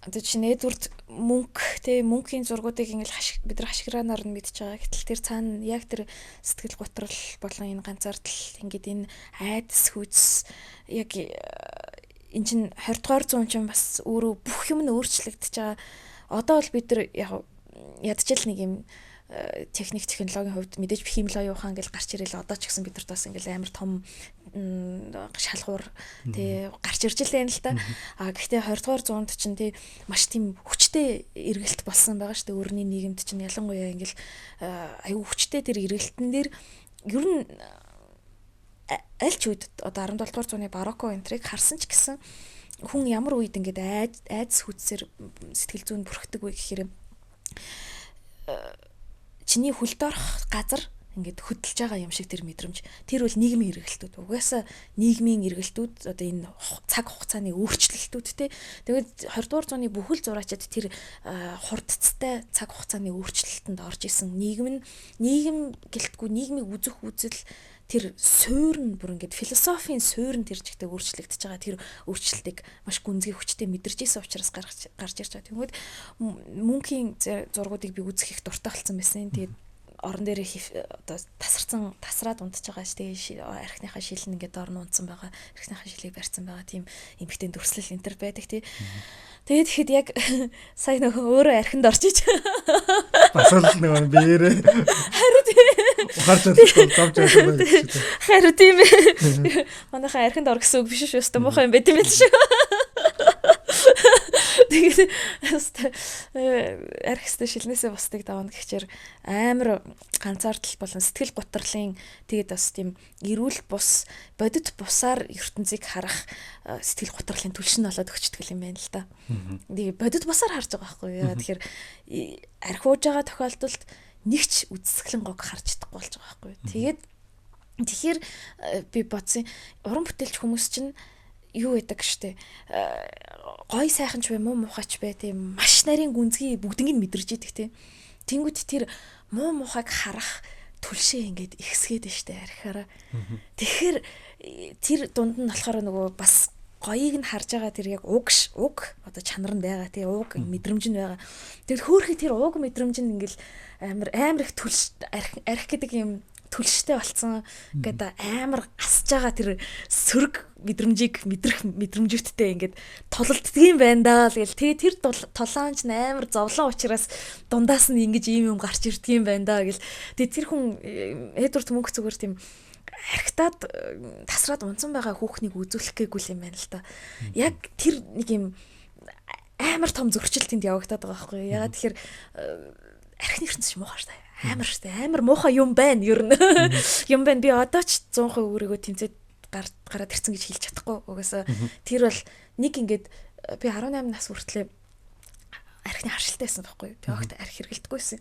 Одоо чи Эдвард Мунк те Мункийн зургуудыг ингээл бид нар хашгираанаар нь мэдж байгаа. Гэтэл тэр цаана яг тэр сэтгэл готрол болон энэ ганцаардал ингээд энэ айдас хүч яг энэ чин 20 дугаар зуун чинь бас өөрөө бүх юм нь өөрчлөгдөж байгаа. Одоо бол бид нар яг ядчил нэг юм техник технологийн хувьд мэдээж химлээ юухан гэж гарч ирэл одоо ч гэсэн бид нар бас ингээл амар том шалгуур тий гарч ирж лээ л та. Гэхдээ 20 дугаар зуунд чинь тий маш тийм хүчтэй эргэлт болсон байгаа шүү дээ. Өөрний нийгэмд чинь ялангуяа ингээл аюу хүчтэй тэр эргэлтэн дээр ер нь аль ч үед одоо 17 дугаар зууны барокко энтриг харсан ч гэсэн хүн ямар үед ингээд айдас хүчсээр сэтгэл зүйн бүрхдэг вэ гэхээр чиний хүлд орох газар ингээд хөдөлж байгаа юм шиг тэр мэдрэмж. Тэр бол нийгмийн эргэлтүүд. Угаасаа нийгмийн эргэлтүүд одоо энэ цаг хугацааны өөрчлөлтүүд те. Тэгээд 20 дугаар зууны бүхэл зураачид тэр хурдцтай цаг хугацааны өөрчлөлтөнд орж исэн. Нийгэм гэлтгүй нийгмийг үзэх үзэл тэр суурь нь бүр ингээд философийн суурь нь тэр чигтээ өөрчлөгдөж байгаа. Тэр өөрчлөлтийг маш гүнзгий хүчтэй мэдэрч исэн учраас гарч ирж байгаа. Тэгмээд мөнхийн зургуудыг би үзэх их дуртай болсон байсан. Тэгээд орон дээр одоо тасраад унтж байгаа ш. Тэгээ архиныхаа шил нь ингээд орн унтсан байгаа. Архиныхаа шилийг барьсан байгаа. Тийм эмхтэн дүрслэл энтер байдаг тий. Тэгээд ихэд яг сая нөгөө өөрөө архинд орж иж. Басаал нөгөө биерээ. Харин тийм. Ухаарч зовж байсан. Харин тийм. Манайхаа архинд ор гэсэн үг биш шүү. Өстө муухай юм байт юм л шүү. Тэгээд архистай шилнээсээ бусдыг давна гэхчээр амар ганцаардал болон сэтгэл готрлын тэгээд бас тийм эрүүл бус бодит бусаар ертөнцийг харах сэтгэл готрлын түлшин болоод өгчдөг юм байна л да. Тэгээд бодит бусаар харж байгаа байхгүй юу. Тэгэхээр архиуж байгаа тохиолдолд нэгч үзэсгэлэн гог харж чадахгүй болж байгаа байхгүй юу. Тэгэхээр би бодсон уран бүтээлч хүмүүс чинь юу гэдэг штэ гой сайхан ч бай муу муухайч бай тийм маш нарийн гүнзгий бүгднийг мэдэрж идэг тийм. Тэнгүүд тэр муу муухайг харах түлшээ ингээд ихсгээд штэ архиараа. Тэгэхээр тэр дунд нь болохоор нөгөө бас гоёыг нь харж байгаа тэр яг уг одоо чанар нь байгаа тий уг мэдрэмж нь байгаа. Тэгэл хөөхий тэр уг мэдрэмж нь ингээл амар их түлш арх гэдэг юм түлштэй болцсон гэдэг амар асж байгаа тэр сөрөг мэдрэмжийг мэдрэх мэдрэмжүүдтэй ингээд тололддгийм байна даа л гэл тэр толоонч амар зовлон учраас дундаас нь ингэж ийм юм гарч ирдгийм байна даа гэл тэр хүн Эдвард Мөнх зүгээр тийм архитаад тасраад унцсан байгаа хүүхнийг үзүүлэх гээгүй юм байна л да. Яг тэр нэг юм амар том зөрчилтөнд явагдаад байгаа байхгүй. Ягаад тэгэхээр архины ертөнц муухай шүү дээ. Амар штэ амар муухай юм байна ер нь. Юм байна би одоо ч 100% өөрийгөө тэнцээд гараад ирсэн гэж хэлж чадахгүй. Угаасаа тэр бол нэг ингээд би 18 нас хүртлээр архины харшилтай байсан байхгүй юу. Тэгвэл архи хэрэгэлдэггүйсэн.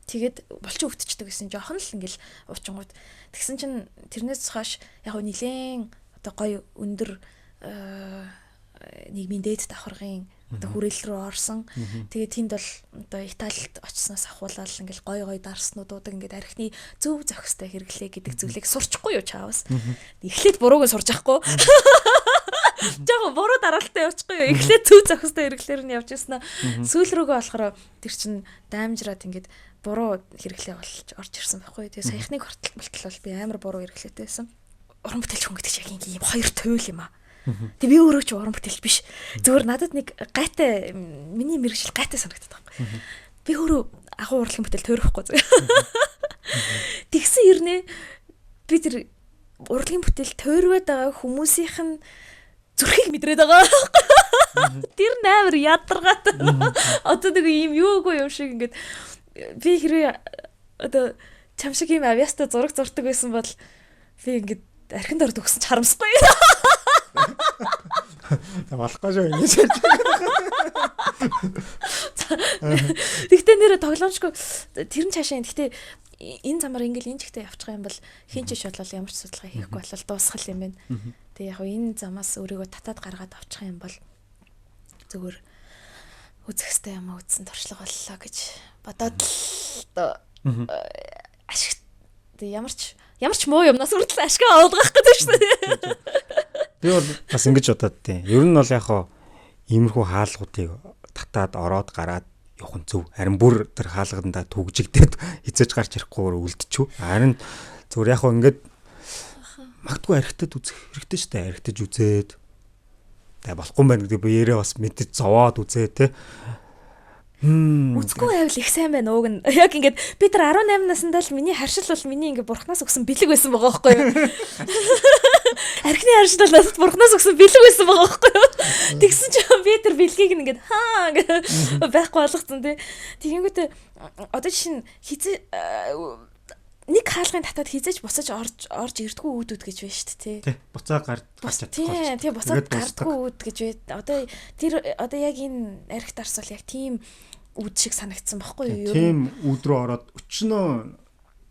Тэгээд булчин өвтчдөг гэсэн жоохон л ингээл уучингууд тэгсэн чинь тэрнээс хойш яг нь нилээн одоо гоё өндөр нийгмийн дээд давхаргын одоо хүрээлэл рүү орсон. Тэгээд тэнд бол одоо Италид очсноос ахуулаад ингээл гой дарснуудууд ингээд архины зөв зохистой хэрэглээ гэдэг зүйлийг сурчихгүй юу чаавас. Эхлээд бурууг сурж ахгүй. Жаахан буруу дараалтаа явчихгүй юу. Эхлээд зөв зохистой хэрэглээр нь явж ирсэн. Сүүл рүүгээ болохоор тэр чин даймжраад ингээд буруу хэрэглээ болж орж ирсэн байхгүй. Тэгээд саяхныг болтол бол би амар буруу хэрэглээтэй байсан. Уран бүтээлч хүн гэдэг чинь яг ийм хоёр туйл юм аа. Тэг би өөрөө ч уран бүтээлч биш. Зүгээр надад нэг гайтай миний мэрэгжил гайтай санагдаад байгаа. Би өөрөө агуу урлагийн бүтээл тойрохгүй зүгээр. Тэгсэн ирнэ би тэр урлагийн бүтээл тойрвоод байгаа хүмүүсийнх нь зүрхийг мэдрээд байгаа. Тэр нээр ядаргаад. Одоо нэг юм юугүй юм шиг ингээд би хэрэг одоо чам шиг юм авьяастай зураг зурдаг байсан бол би ингээд архинд орд өгсөн ч харамсахгүй. Болохгүй шүү ингэ шилж. Тэгтээ нэрэ тоглоомчгүй тэр нь цаашаа. Тэгтээ энэ замаар ингээл энэ чигтээ явчих юм бол хин ч шодлол ямар ч судалгаа хийхгүй болол дуусгал юм байна. Тэгээ яг энэ замаас өөрийгөө татаад гаргаад авчих юм бол зүгээр үзэхстэй юм үзсэн туршлага боллоо гэж бодоод л ашиг ямар ч муу юмнаас үрдэл ашиг авах гэдэг шүү дээ. Би бол бас ингэж бодоод тийм. Ер нь бол яг хаа иймэрхүү хаалгуудыг татаад ороод гараад явах нь зөв. Харин бүр тэр хаалгандаа түгжигдээд хизээж гарч ирэхгүйгээр үлдчихв. Харин зүгээр яг хаа ингэж магадгүй архитад үзэх хэрэгтэй шүү дээ. Архитаж үзээд. Тэгээ болохгүй байх гэдэг биеэрээ бас мэдэж зовоод үзээ те. Үзгүй байвал их сайн байна ууг нь. Яг ингээд би тэр 18 наснда л миний харшил бол миний ингээд бурхнаас өгсөн бэлэг байсан байгаа байхгүй юу? Архины харшил бол надад бурхнаас өгсөн бэлэг байсан байгаа байхгүй юу? Тэгсэн чинь би тэр бэлгийг ингээд байхгүй болгоцсон тий. Тэгэнгүүтээ одоо жишээ хизээ нэг хаалгын татаад хизээж буцаж орж ирдгүү үүдүүд гэж байна шүү дээ. Тий. Буцаа гарч чадахгүй. Тий, буцаад гардггүй үүд гэж байна. Одоо яг энэ архит арс бол яг тийм үүд шиг санагдсан байхгүй юу? Тийм үүд рүү ороод өчнөө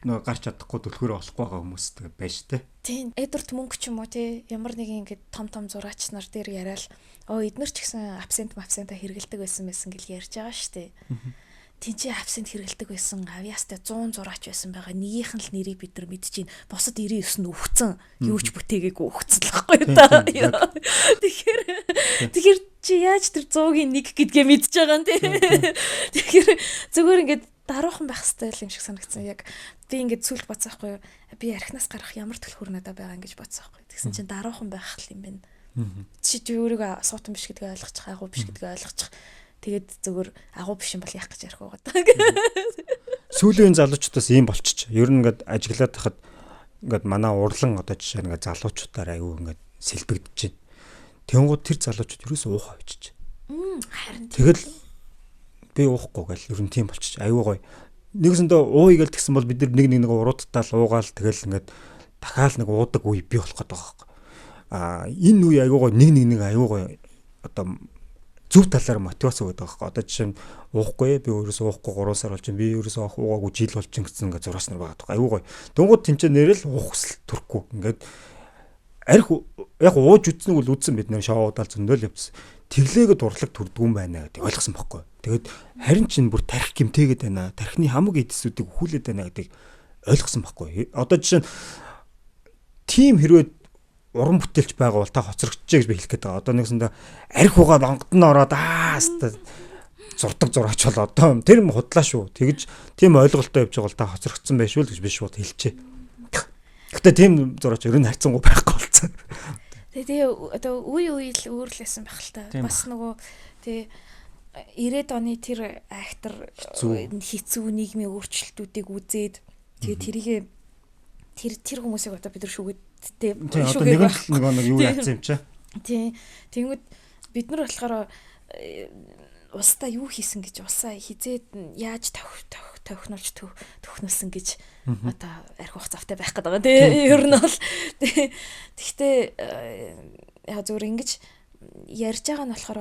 нөө гарч чадахгүй төлхөөр олохгүй байгаа хүмүүс тэгээ байж тээ. Тийм. Эдвард Мөнх ч юм уу тий ямар нэг ингэдэг том зураач нар дээр яриад эднэр ч гэсэн абсента хэрэгэлдэг байсан гэж ярьж байгаа шүү дээ. Тинчээ абсент хэрэгэлдэг байсан авьяастай 100 зураач байсан байгаа. Нэгийнх нь л нэрийг бид нар мэдчихээн. Босод 99 нь өвгцэн. Юу ч бүтээгээгүй өвгцэн л байхгүй та. Тэгэхээр чи яаж тэр 100-ийн 1 гэдгээ мэдж байгаа юм тий. Тэгэхээр зүгээр ингээд даруухан байх хэрэгтэй юм шиг санагдсан. Яг би ингээд сүлд бацаахгүй юу? Би архинаас гарах ямар төлхөр надад байгаа ингэж бацаахгүй. Тэгсэн чинь даруухан байх юм байна. Чи өөрийгөө суутан биш гэдгийг ойлгочих, агуу биш гэдгийг ойлгочих. Тэгээд зөвөр агуу биш юм бол яах гэж ярих байгаа даа. Сүүлийн залуучуудаас ийм болчих. Ер нь ингээд ажиглаад тахад ингээд манай урлан одоо жишээ нь ингээд залуучуудаар аягүй ингээд сэлбэгдэж байна. Тэнгууд тэр залуучууд ерөөсөө уухаа авчиж. Харин тэгэл би уухгүй гэл ер нь тийм болчих. Аягүй гоё. Нэгсэндээ ууя гэл тэгсэн бол бид нэг уруудтаа л уугаал тэгэл ингээд дахиад нэг уудаг үе бий болох гэдэг байгаа юм. Энэ үе аягүй гоё нэг аягүй гоё одоо зөв талаар мотивац өгöd байгаа хэрэг. Одоо жишээ нь уухгүй би өөрөөсөө уухгүй 3 сар болж байна. Би өөрөөсөө уугаагүй жил болж байна гэсэн ингээд зураач нар байгаа. Аюу гоё. Дөнгөд тэнцээ нэрэл уух хүсэл төрөхгүй. Ингээд арх яг ууж үтснэг бол үтсэн бид нэр шоудаал зөндөл явсан. Тэглээгээд урлаг төрдгүүн байна гэдэг ойлгосон байхгүй. Тэгээд харин чинь бүр тарих гимтээгээд байна. Тархины хамаг эдсүүдийг өхүүлээд байна гэдгийг ойлгосон байхгүй. Одоо жишээ нь тим хэрвээ уран бүтээлч байгаа бол та хоцрогдчихэ гэж би хэлэх гээд байгаа. Одоо нэгсэндээ арх угаа бангад нь ороод зурдаг зураач бол одоо тэр юм худлаа шүү. Тэгж тийм ойлголттой явж байгаа бол та хоцрогдсон байшгүй л гэж би шууд хэлчихэ. Гэтэ тийм зураач ер нь хайцсангүй байхгүй болсон. Тэгээ одоо үе үйл өөрлөсөн байх л та. Бас нөгөө тэгээ 90-ад оны тэр актер хэцүү нийгмийн өөрчлөлтүүдийг үзээд тэгээ тэр хүмүүсийг одоо бид нар шүгэд одоо нэг юу яатсан юм чи. Тийм. Тэнгүүд бид нар болохоор устаа юу хийсэн гэж усаа хизээд яаж тохинолж төхнүүлсэн гэж одоо арх ух завтай байх гэдэг байгаа тийм. Ер нь бол тэгтээ яг зөвөр ингэж ярьж байгаа нь болохоор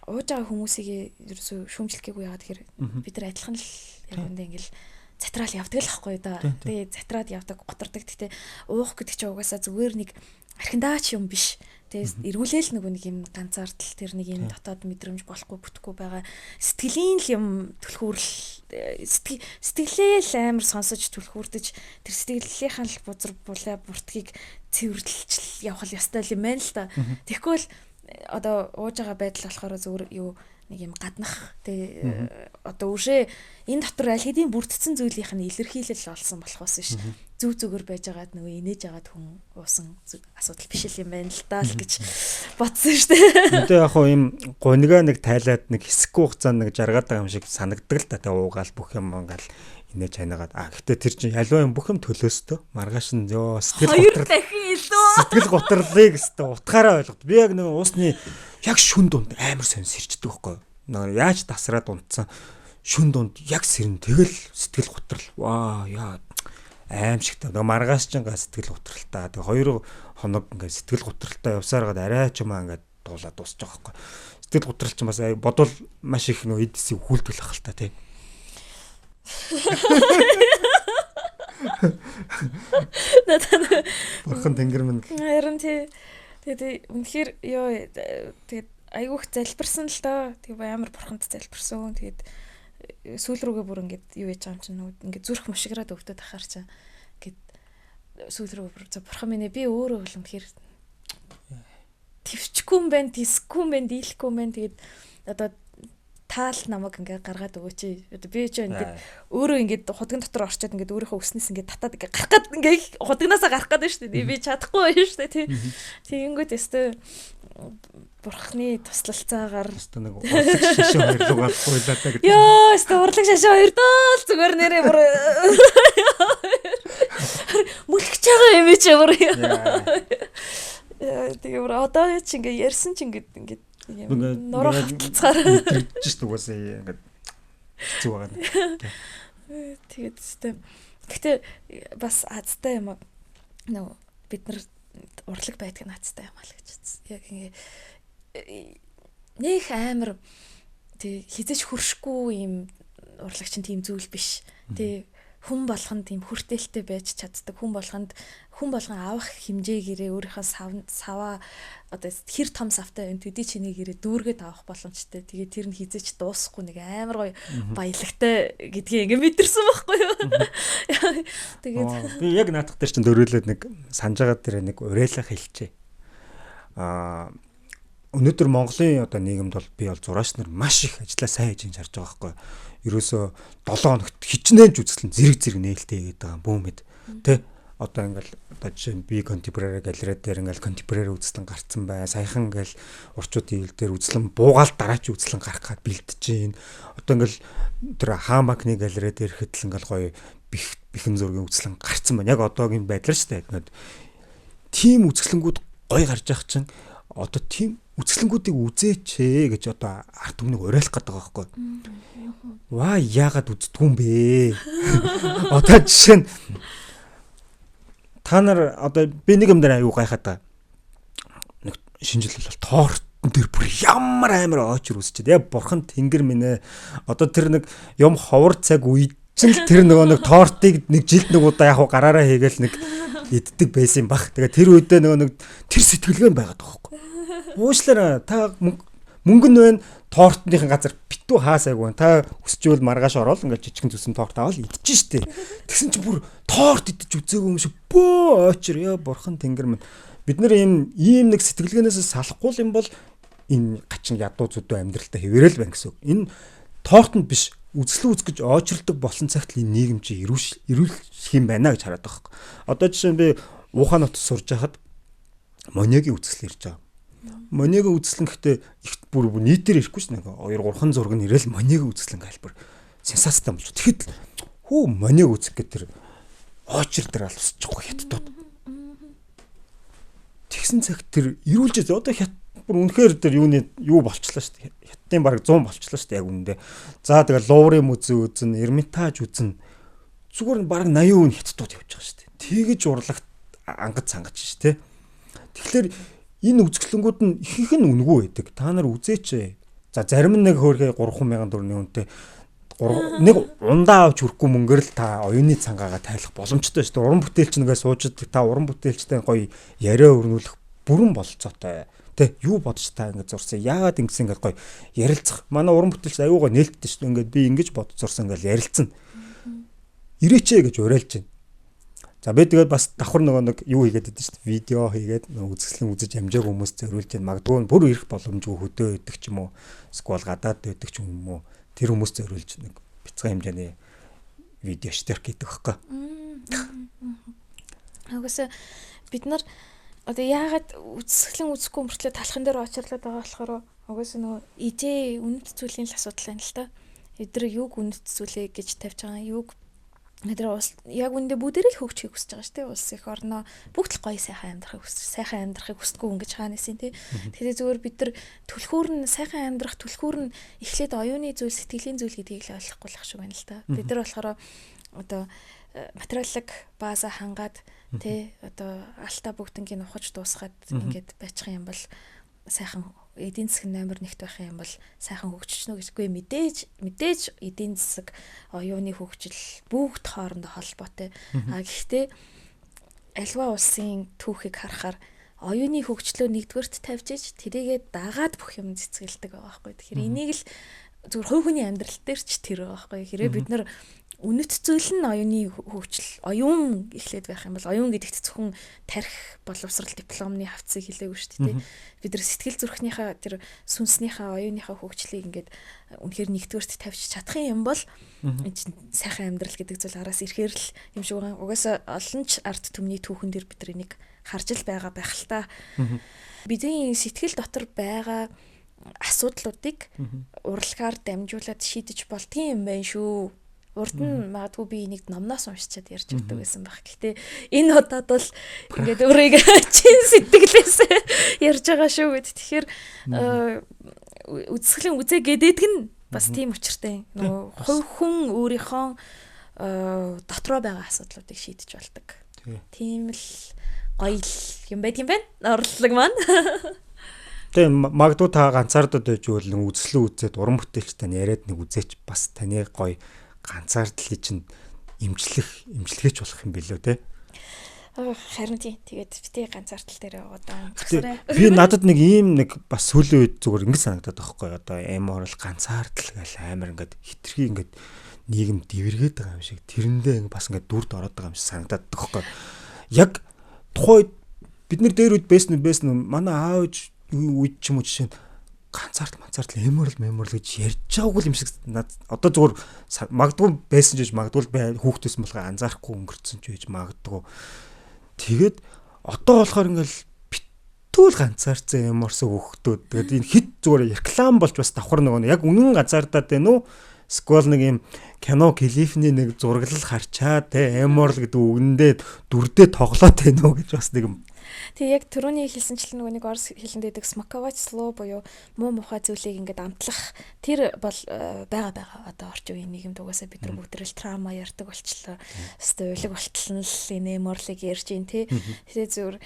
ууж байгаа хүмүүсийг ерөөсөө шүүмжлэхгээгүй яагаад тэгэхээр бид нар адилхан л яг үндэ ингээл затрал явдаг л ахгүй да. Тэгээ затраад явдаг, готардаг. Гэхдээ уух гэдэг чинь угаасаа зүгээр нэг архиндаач юм биш. Тэгээ эргүүлээл нэг юм ганцаардл тэр нэг юм дотоод мэдрэмж болохгүй бүтэхгүй байгаа сэтгэлийн л юм түлхүүрл сэтгэлээ л амар сонсож түлхүүрдэж тэр сэтгэлийнхаа л бузар булаа буртгийг цэвэрлж явах ёстой юм байна л да. Тэгэхгүй л одоо ууж байгаа байдал болохоор зүгээр юу нэг юм гаднах тэгээ одоо үшээ энэ дотор аль хэдийн бүрдсэн зүйлийнх нь илэрхийлэл олсон болохоос биш зүг зүгээр байж байгаад нөгөө инээж байгаад хүн уусан асуудал биш юм байна л даа л гэж бодсон шүү дээ. Үнтэй яг хоо юм гунигаа нэг тайлаад нэг хэсэггүй хугацаанд нэг жаргаад байгаа юм шиг санагдаг л та тэгээ уугаал бүх юм ингээл инээж ханаагаад гэхдээ тэр чинь аливаа юм бүх юм төлөөстэй маргааш нь ёо сэтгэл готрлыг өстой утгаараа ойлгоод би яг нэг уусны яг шүн дунд амар сонь сэрчдэг байхгүй юу яаж тасраад унтсан шүн дунд яг сэрэн тэгэл сэтгэл готрал ваа яа аимшигтай маргааш ч ингээ сэтгэл готралтай тэгээ 2 хоног ингээ сэтгэл готралтай явсаар гад арай ч юм ингээ дуулаад дуусчих واخхой сэтгэл готрал ч бас бодвол маш их нөө эдсийг хүлдүүлэх хэл та тий. Бурхан тэнгэр минь. Харин тэгээ үнэхээр ёо тэгээд айгүйх залбирсан л доо. Тэгээ амар бурханд залбирсан. Тэгээд сүүл рүүгээ бүр ингээд юу яж байгаа юм чинь ингээд зүрх мушиграад өвдөд ахаар чинь ингээд сүүл рүүгээ бүр бурхан минь би өөрөө бол үнэхээр твчгүй юм байна, тисгүй юм байна, дийлэхгүй юм байна. Тэгээд одоо таал намайг ингээд гаргаад өгөөч. Одоо би ч ингээд өөрөө ингээд худган дотор орчоод ингээд өөрийнхөө өснөөс ингээд татаад ингээд гарах гээд ингээд худганаасаа гарах гээд байна шүү дээ. Би чадахгүй байна шүү дээ. Тэгэнгүүт өстө бурхны туслалцаагаар өстө нэг урлаг шишээ хоёр лугаал хуйлаад та гэдэг. Йоо, өстө урлаг шишээ хоёр доо зүгээр нэрээ бүр мүлгэж байгаа юм чи бүр. Тэгээ бүр одоо чи ингээд ярьсан чи ингээд нуруу хатцаар жишээ угаасаа ингээд хэцүү байгаа. Тэгээд өстө Гэтэ бас азтай юм аа. Нөө бид нар урлаг байдаг нь азтай юм аа л гэж үзсэн. Яг ингэ нэг амар тий хизэж хөршгүй юм урлагч нь тийм зүйл биш. Тий хүн болгонд тийм хүртээлтэй байж чаддаг, хүн болгон авах хэмжээгээрээ өөрийнхөө саваа одоо хэр том савтай энэ төдий чинийгээрээ дүүргээд авах боломжтой. Тэгээд тэр нь хизэж дуусахгүй нэг амар гоё баялагтай гэдгийг ингээ мэдэрсэн байхгүй юу. Тэгээд би яг наадах дээр чинь дөрөөлөд нэг санаж байгаа дээр нэг уриалга хэлчихэ. Өнөөдөр Монголын одоо нийгэмд бол би бол зураач нар маш их ажиллаа сайн хийж харж байгаа байхгүй. Ерөөсөө 7 хоногт хичнээн ч үзэсгэлэн зэрэг нээлттэй хийгээд байгаа бүүмэд тэ одоо ингээл одоо жишээ би contemporary галерей дээр ингээл contemporary үзэсгэлэн гарцсан бай. Саяхан ингээл урчууд ийл дээр үзэсгэлэн буугаал дараач үзэсгэлэн гарах гад бэлдэж гин. Одоо ингээл тэр хаамакны галерей дээр ирэхэд л ингээл гоё бэхэн зургийн үзэсгэлэн гарцсан байна. Яг одоогийн байдлаар шүү дээ. Ингээд тим үзэсгэлэнгүүд гоё гарч явах чинь одоо тим үзэсгэлэнгүүдийг үзээч гэж одоо ард түмнийг уриалах гэдэг байгаа байхгүй. Ваа яагаад үздэггүй юм бэ? Одоо жишээ нь та нар одоо би нэг юм дээр аюу гайхаад байгаа. Нэг шинжил бол тортон дээр бүр ямар амар очир үсчихэд яа бурхан тэнгэр минь ээ. Одоо тэр нэг юм ховор цаг үед чинь тэр нэг тортыг нэг жилд нэг удаа яг гараараа хийгээл нэг иддэг байсан юм бах. Тэгээ тэр үедээ нэг тэр сэтгэлгээ байгаад байгаа байхгүй. Уушлаараа та мөнгө нь байна тортныхын газар битүү хаасайг байна. Та өсчүүл маргааш ороод ингээд жижигэн зүсэн торт аваад идчихэж штэ. Тэгсэн чинь бүр торт идэж үзээгүй юм шиг бөө очир яа бурхан тэнгэр минь. Бид нэр ийм нэг сэтгэлгээнээс салахгүй юм бол энэ гачин ядуу зүдүү амьдралтай хэвээрэл байна гэсэн үг. Энэ тортод биш үзэсгэлэн үзэх гэж очролдог болсон цагт энэ нийгэм чи ирүүлэх юм байна гэж хараад байгаа юм. Одоо жишээ нь би Ухаан хотод сурж байхад Монегийн үзэсгэлэн ирж байгаа. Монегийн үзэсгэлэн гэхдээ их бүр нийтээр ирэхгүй ш. Нэг 2-3 зураг нь ирээл Монегийн үзэсгэлэн галбар сенсацтай болж. Тэгэхэд хөө Монег үзэх гэдэг тэр очир дээр алсчихгүй хятадууд. Тэгсэн цагт тэр ирүүлж одоо хят бүр үнэхээр тэр юу болчлаа ш. Хятадын бараг 100 болчлаа ш. Яг үнэндээ. За тэгэл Луврын музей үзэн, Эрмитаж үзэн. Зүгээр нь бараг 80% нь хятадууд явж байгаа ш. Тэгэж урлагт ангад сангаж ш. Тэгэхээр энэ үзэсгэлэнгүүд нь ихэнх нь үнэгүй байдаг. Та нар үзээч. За зарим нь нэг хөөрхий 300,000 төгрөгийн үнэтэй нэг ундаа авч хүрэхгүй мөнгөөр л та оюуны цангаагаа тайлах боломжтой шүү дээ. Уран бүтээлч нэгээ сууж та уран бүтээлчтэй гоё яриа өрнүүлэх бүрэн бололцоотой. Тэ юу бодож та ингэ зурсан. Яагаад ингэсэн ингэ гоё ярилцах. Манай уран бүтээлч аюугаа нээлттэй шүү дээ. Ингээд би ингэж бодож зурсан гэж ярилцсан. Ирээчээ гэж уриалж байна. За би тэгээд бас давхар нэг юу хийгээд байдсан шүү дээ. Видео хийгээд үзэсгэлэн үзэж амжааг хүмүүст зориулж байна. Магадгүй бүр ирэх боломжгүй хөдөө өгдөг ч юм уу. Эсвэл гадаад өгдөг ч юм уу. Тэр хүмүүст зориулж нэг бяцхан хэмжээний видео штер гэдэг байхгүй. Угсаа бид нар одоо яагаад үзэсгэлэн үзэхгүй мөртлөө талхан дээр очирлаад байгаа болохоор угсаа нөгөө идэ үнэт зүйлийн л асуудал байна л та. Эдгээр юг үнэт зүйлээ гэж тавьж байгаа юг эдгээр яг үндэ бүгдээрээ л хөгжихийг хүсэж байгаа шүү дээ. Улс их орноо бүгд л гоё сайхан амьдрахыг хүсдэггүй юм гэж хаанаас юм те. Тэгэхээр зөвөр бид нар түлхүүр нь сайхан амьдрах түлхүүр нь эхлээд оюуны зүйл сэтгэлийн зүйл гэдгийг л ойлгохгүй л ах шиг байна л та. Бид нар болохоор одоо материаллык база хангаад те одоо алтаа бүгднийг ухаж дуусгаад ингээд байчих юм бол сайхан эдийн засгийн номер 1-т байх юм бол сайхан хөгжчихнө гэжгүй мэдээж эдийн засаг оюуны хөгжил бүгд хоорондоо холбоотой. Гэхдээ альва улсын түүхийг харахаар оюуны хөгжлөө нэгдүгээрт тавьж иж тэрийгээ дагаад бүх юм цэцгэлдэг байгаа байхгүй. Тэгэхээр энийг л зөвхөн хувь хүний амьдрал дээр ч тэр байгаа байхгүй. Хэрэг бид нар үнэт зүйл нь оюуны хөгжил, оюун эхлээд байх юм бол оюун гэдэгт зөвхөн тарих боловсрал дипломны хавцыг хэлээгүй шүү дээ. Бид нар сэтгэл зүрхнийхээ тэр сүнснийхээ оюуныхаа хөгжлийг ингээд үнэхээр нэгдүгээрт тавьж чадах юм бол сайхан амьдрал гэдэг зүйл араас ирэхээр л юм шиг байгаа. Угаасаа олон ч арт түмний түүхэн дээр бид нар энийг харж л байгаа байх л та. Бидний сэтгэл дотор байгаа асуудлуудыг урлагаар дамжуулаад шийдэж болдгийм юм байна шүү. Урд нь магадгүй би энийг номноос уншичаад ярьж өгдөг байсан байх. Гэхдээ энэ удаад бол ингээд өөрийгөө чин сэтгэлээс ярьж байгаа шүү гэд. Тэгэхээр үзэсгэлэн үзээ гэдэг нь бас тийм учиртай. Нөгөө хувь хүн өөрийнхөө дотроо байгаа асуудлуудыг шийдэж болдог. Тий. Тийм л гоё юм байт юм байна. Орлог маань. Тэгээ магадгүй та ганцаардад байж үл нэг үзэсгэлэн үзээд уран бүтээлчтэй яриад нэг үзээч бас таны гоё ганцаардлыг чинь имжлэгээч болох юм билүү те. Харин тийм. Тэгээд бити ганцаардал дээр одоо би надад нэг ийм нэг бас сүүлийн үед зүгээр ингэ санагдаад байхгүй одоо эморал ганцаардал гэл амар ингээд хитрхи ингээд нийгэм дэвэргээд байгаа юм шиг тэрэндээ бас ингээд дүрд ороод байгаа юм шиг санагдаад байгаа байхгүй. Яг тухайд бид нар дээр үед байсан манай аав ээж үед ч юм уу жишээ нь ганцаардал эморал гэж ярьж байгаагүй юм шиг одоо зүгээр магадгүй байсан ч гэж магадгүй хүүхдээс болохоо анзаарахгүй өнгөрцөн ч байж магадгүй. Тэгээд одоо болохоор ингээл битүүл ганцаарцсан эморсон хүүхдүүд тэгээд энэ хит зүгээр реклам болж бас давхар нөгөө яг үнэн ганцаардаад байна уу? Сквал нэг юм кино клипний нэг зураглал харчаа те эморл гэдэг үгэндээ дүрдээ тоглоод байна уу гэж бас нэг юм. Тэгээ яг түрүүний хэлсэнчлэн нөгөө нэг орс хэлэнд дэдэг смаковач слоо буюу муу мухай зүйлийг ингээд амтлах тэр бол байгаа одоо орчин үеийн нийгэмд угаасаа бид нар бүгдэрэл трама ярьдаг болчлоо. Өстой уйлаг болтол нь л энэ эморлыг ярьж ийн те. Тэгээ зүгээр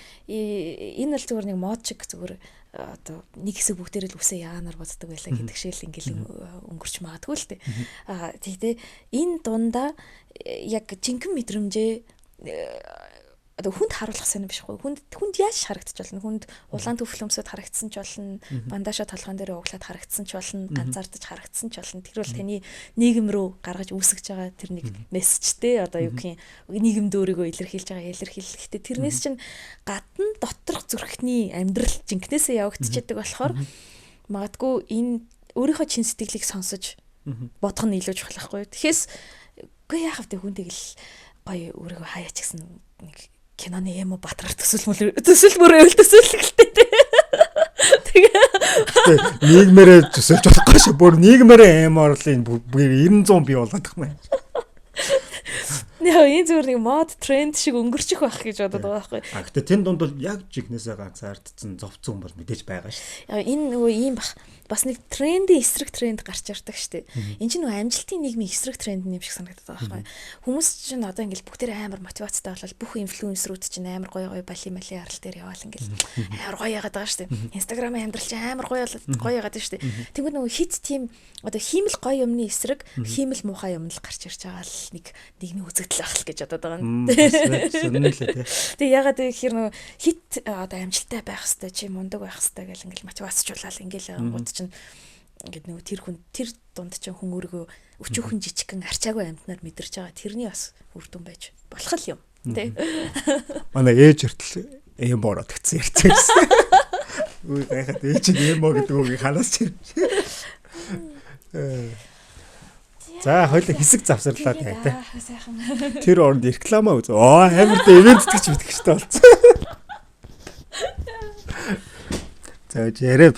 энэ бол зүгээр нэг мод шиг зүгээр одоо нэг хэсэг бүгдээрээ л үсээ яанаар боддог байлаа гэдэг шиг л ингээл өнгөрч магадгүй л дээ. Тэгээ энэ дундаа яг жинхэнэ мэдрэмжээ одоо хүнд харуулах сонир биш хөө хүнд яаж харагдчих болно хүнд улаан төвлөмсөд харагдсан ч болно бандажа толгоон дээр углаад харагдсан ч болно ганцаардаж харагдсан ч болно тэр бол таны нийгэм рүү гаргаж үүсгэж байгаа тэр нэг мессежтэй одоо юу гэх юм нийгэмд өөрийгөө илэрхийлж байгаа илэрхийлэхтэй тэрнээс чинь гадна доторх зүрхний амьдрал жинкнээсээ явагдчихдаг болохоор магадгүй энэ өөрийнхөө чин сэтгэлийг сонсож бодох нь илүү чухал байхгүй. Тэгэхээс үгүй яах вэ хүн тэгэл гоё өөрийгөө хаяач гэсэн нэг киноны юм батраар төсөл мөр өлтөсөлтэй тэгээ нийгмээрээ төсөлж болохгүй шүү. Бүр нийгмээрээ эморлын 900 бий болоод байгаа юм. Яа энэ зүгээр нэг мод тренд шиг өнгөрчих байх гэж бодод байгаа байхгүй. Гэхдээ тэн дунд бол яг жигнэсээ ганцаардсан зовцсон бол мэдээж байгаа шүү. Энэ нөгөө ийм бах бас нэг трендийн эсрэг тренд гарч ирдэг шүү. Энэ чинь нөгөө амжилтын нийгмийн эсрэг тренд юм шиг санагдаад байгаа байхгүй. Хүмүүс чинь одоо ингээл бүгдээр амар мотивацтай болол бүх инфлюенсерүүд чинь амар гоё бали арал дээр яваал ингээл амар гоё яагаад байгаа шүү. Инстаграмын амьдрал чинь амар гоё яагаад шүү. Тэгвэл нөгөө хит тийм одоо хиймэл гоё юмны эсрэг хиймэл муухай юм л гарч ирж байгаа л нэг нийгмийн үзэгдэл ах гэж бодоод байгаа юм. Тэгээ ягаад гэхээр нөгөө хит одоо амжилттай байх хэвээр чи мундаг байх хэвээр гэл ингээл мотивацжуулаад ингээл гууд чинь ингээд нөгөө тэр дунд чинь хүн өөрийгөө өчүүхэн жижигхэн арчаагүй амьтнаар мэдэрч байгаа тэрний бас үр дүн байж болох л юм тий. Манай ээж хүртэл эм бороод гисэн ярьчихсан. Үгүй гайхаад ээж нь эм боо гэдэг үгийг ханаас ч за хоёул хэсэг завсарлаа таа. Тэр оронд реклама үз. Амар дэ ивент тэтгэж мэдэх хэрэгтэй болсон. За яриа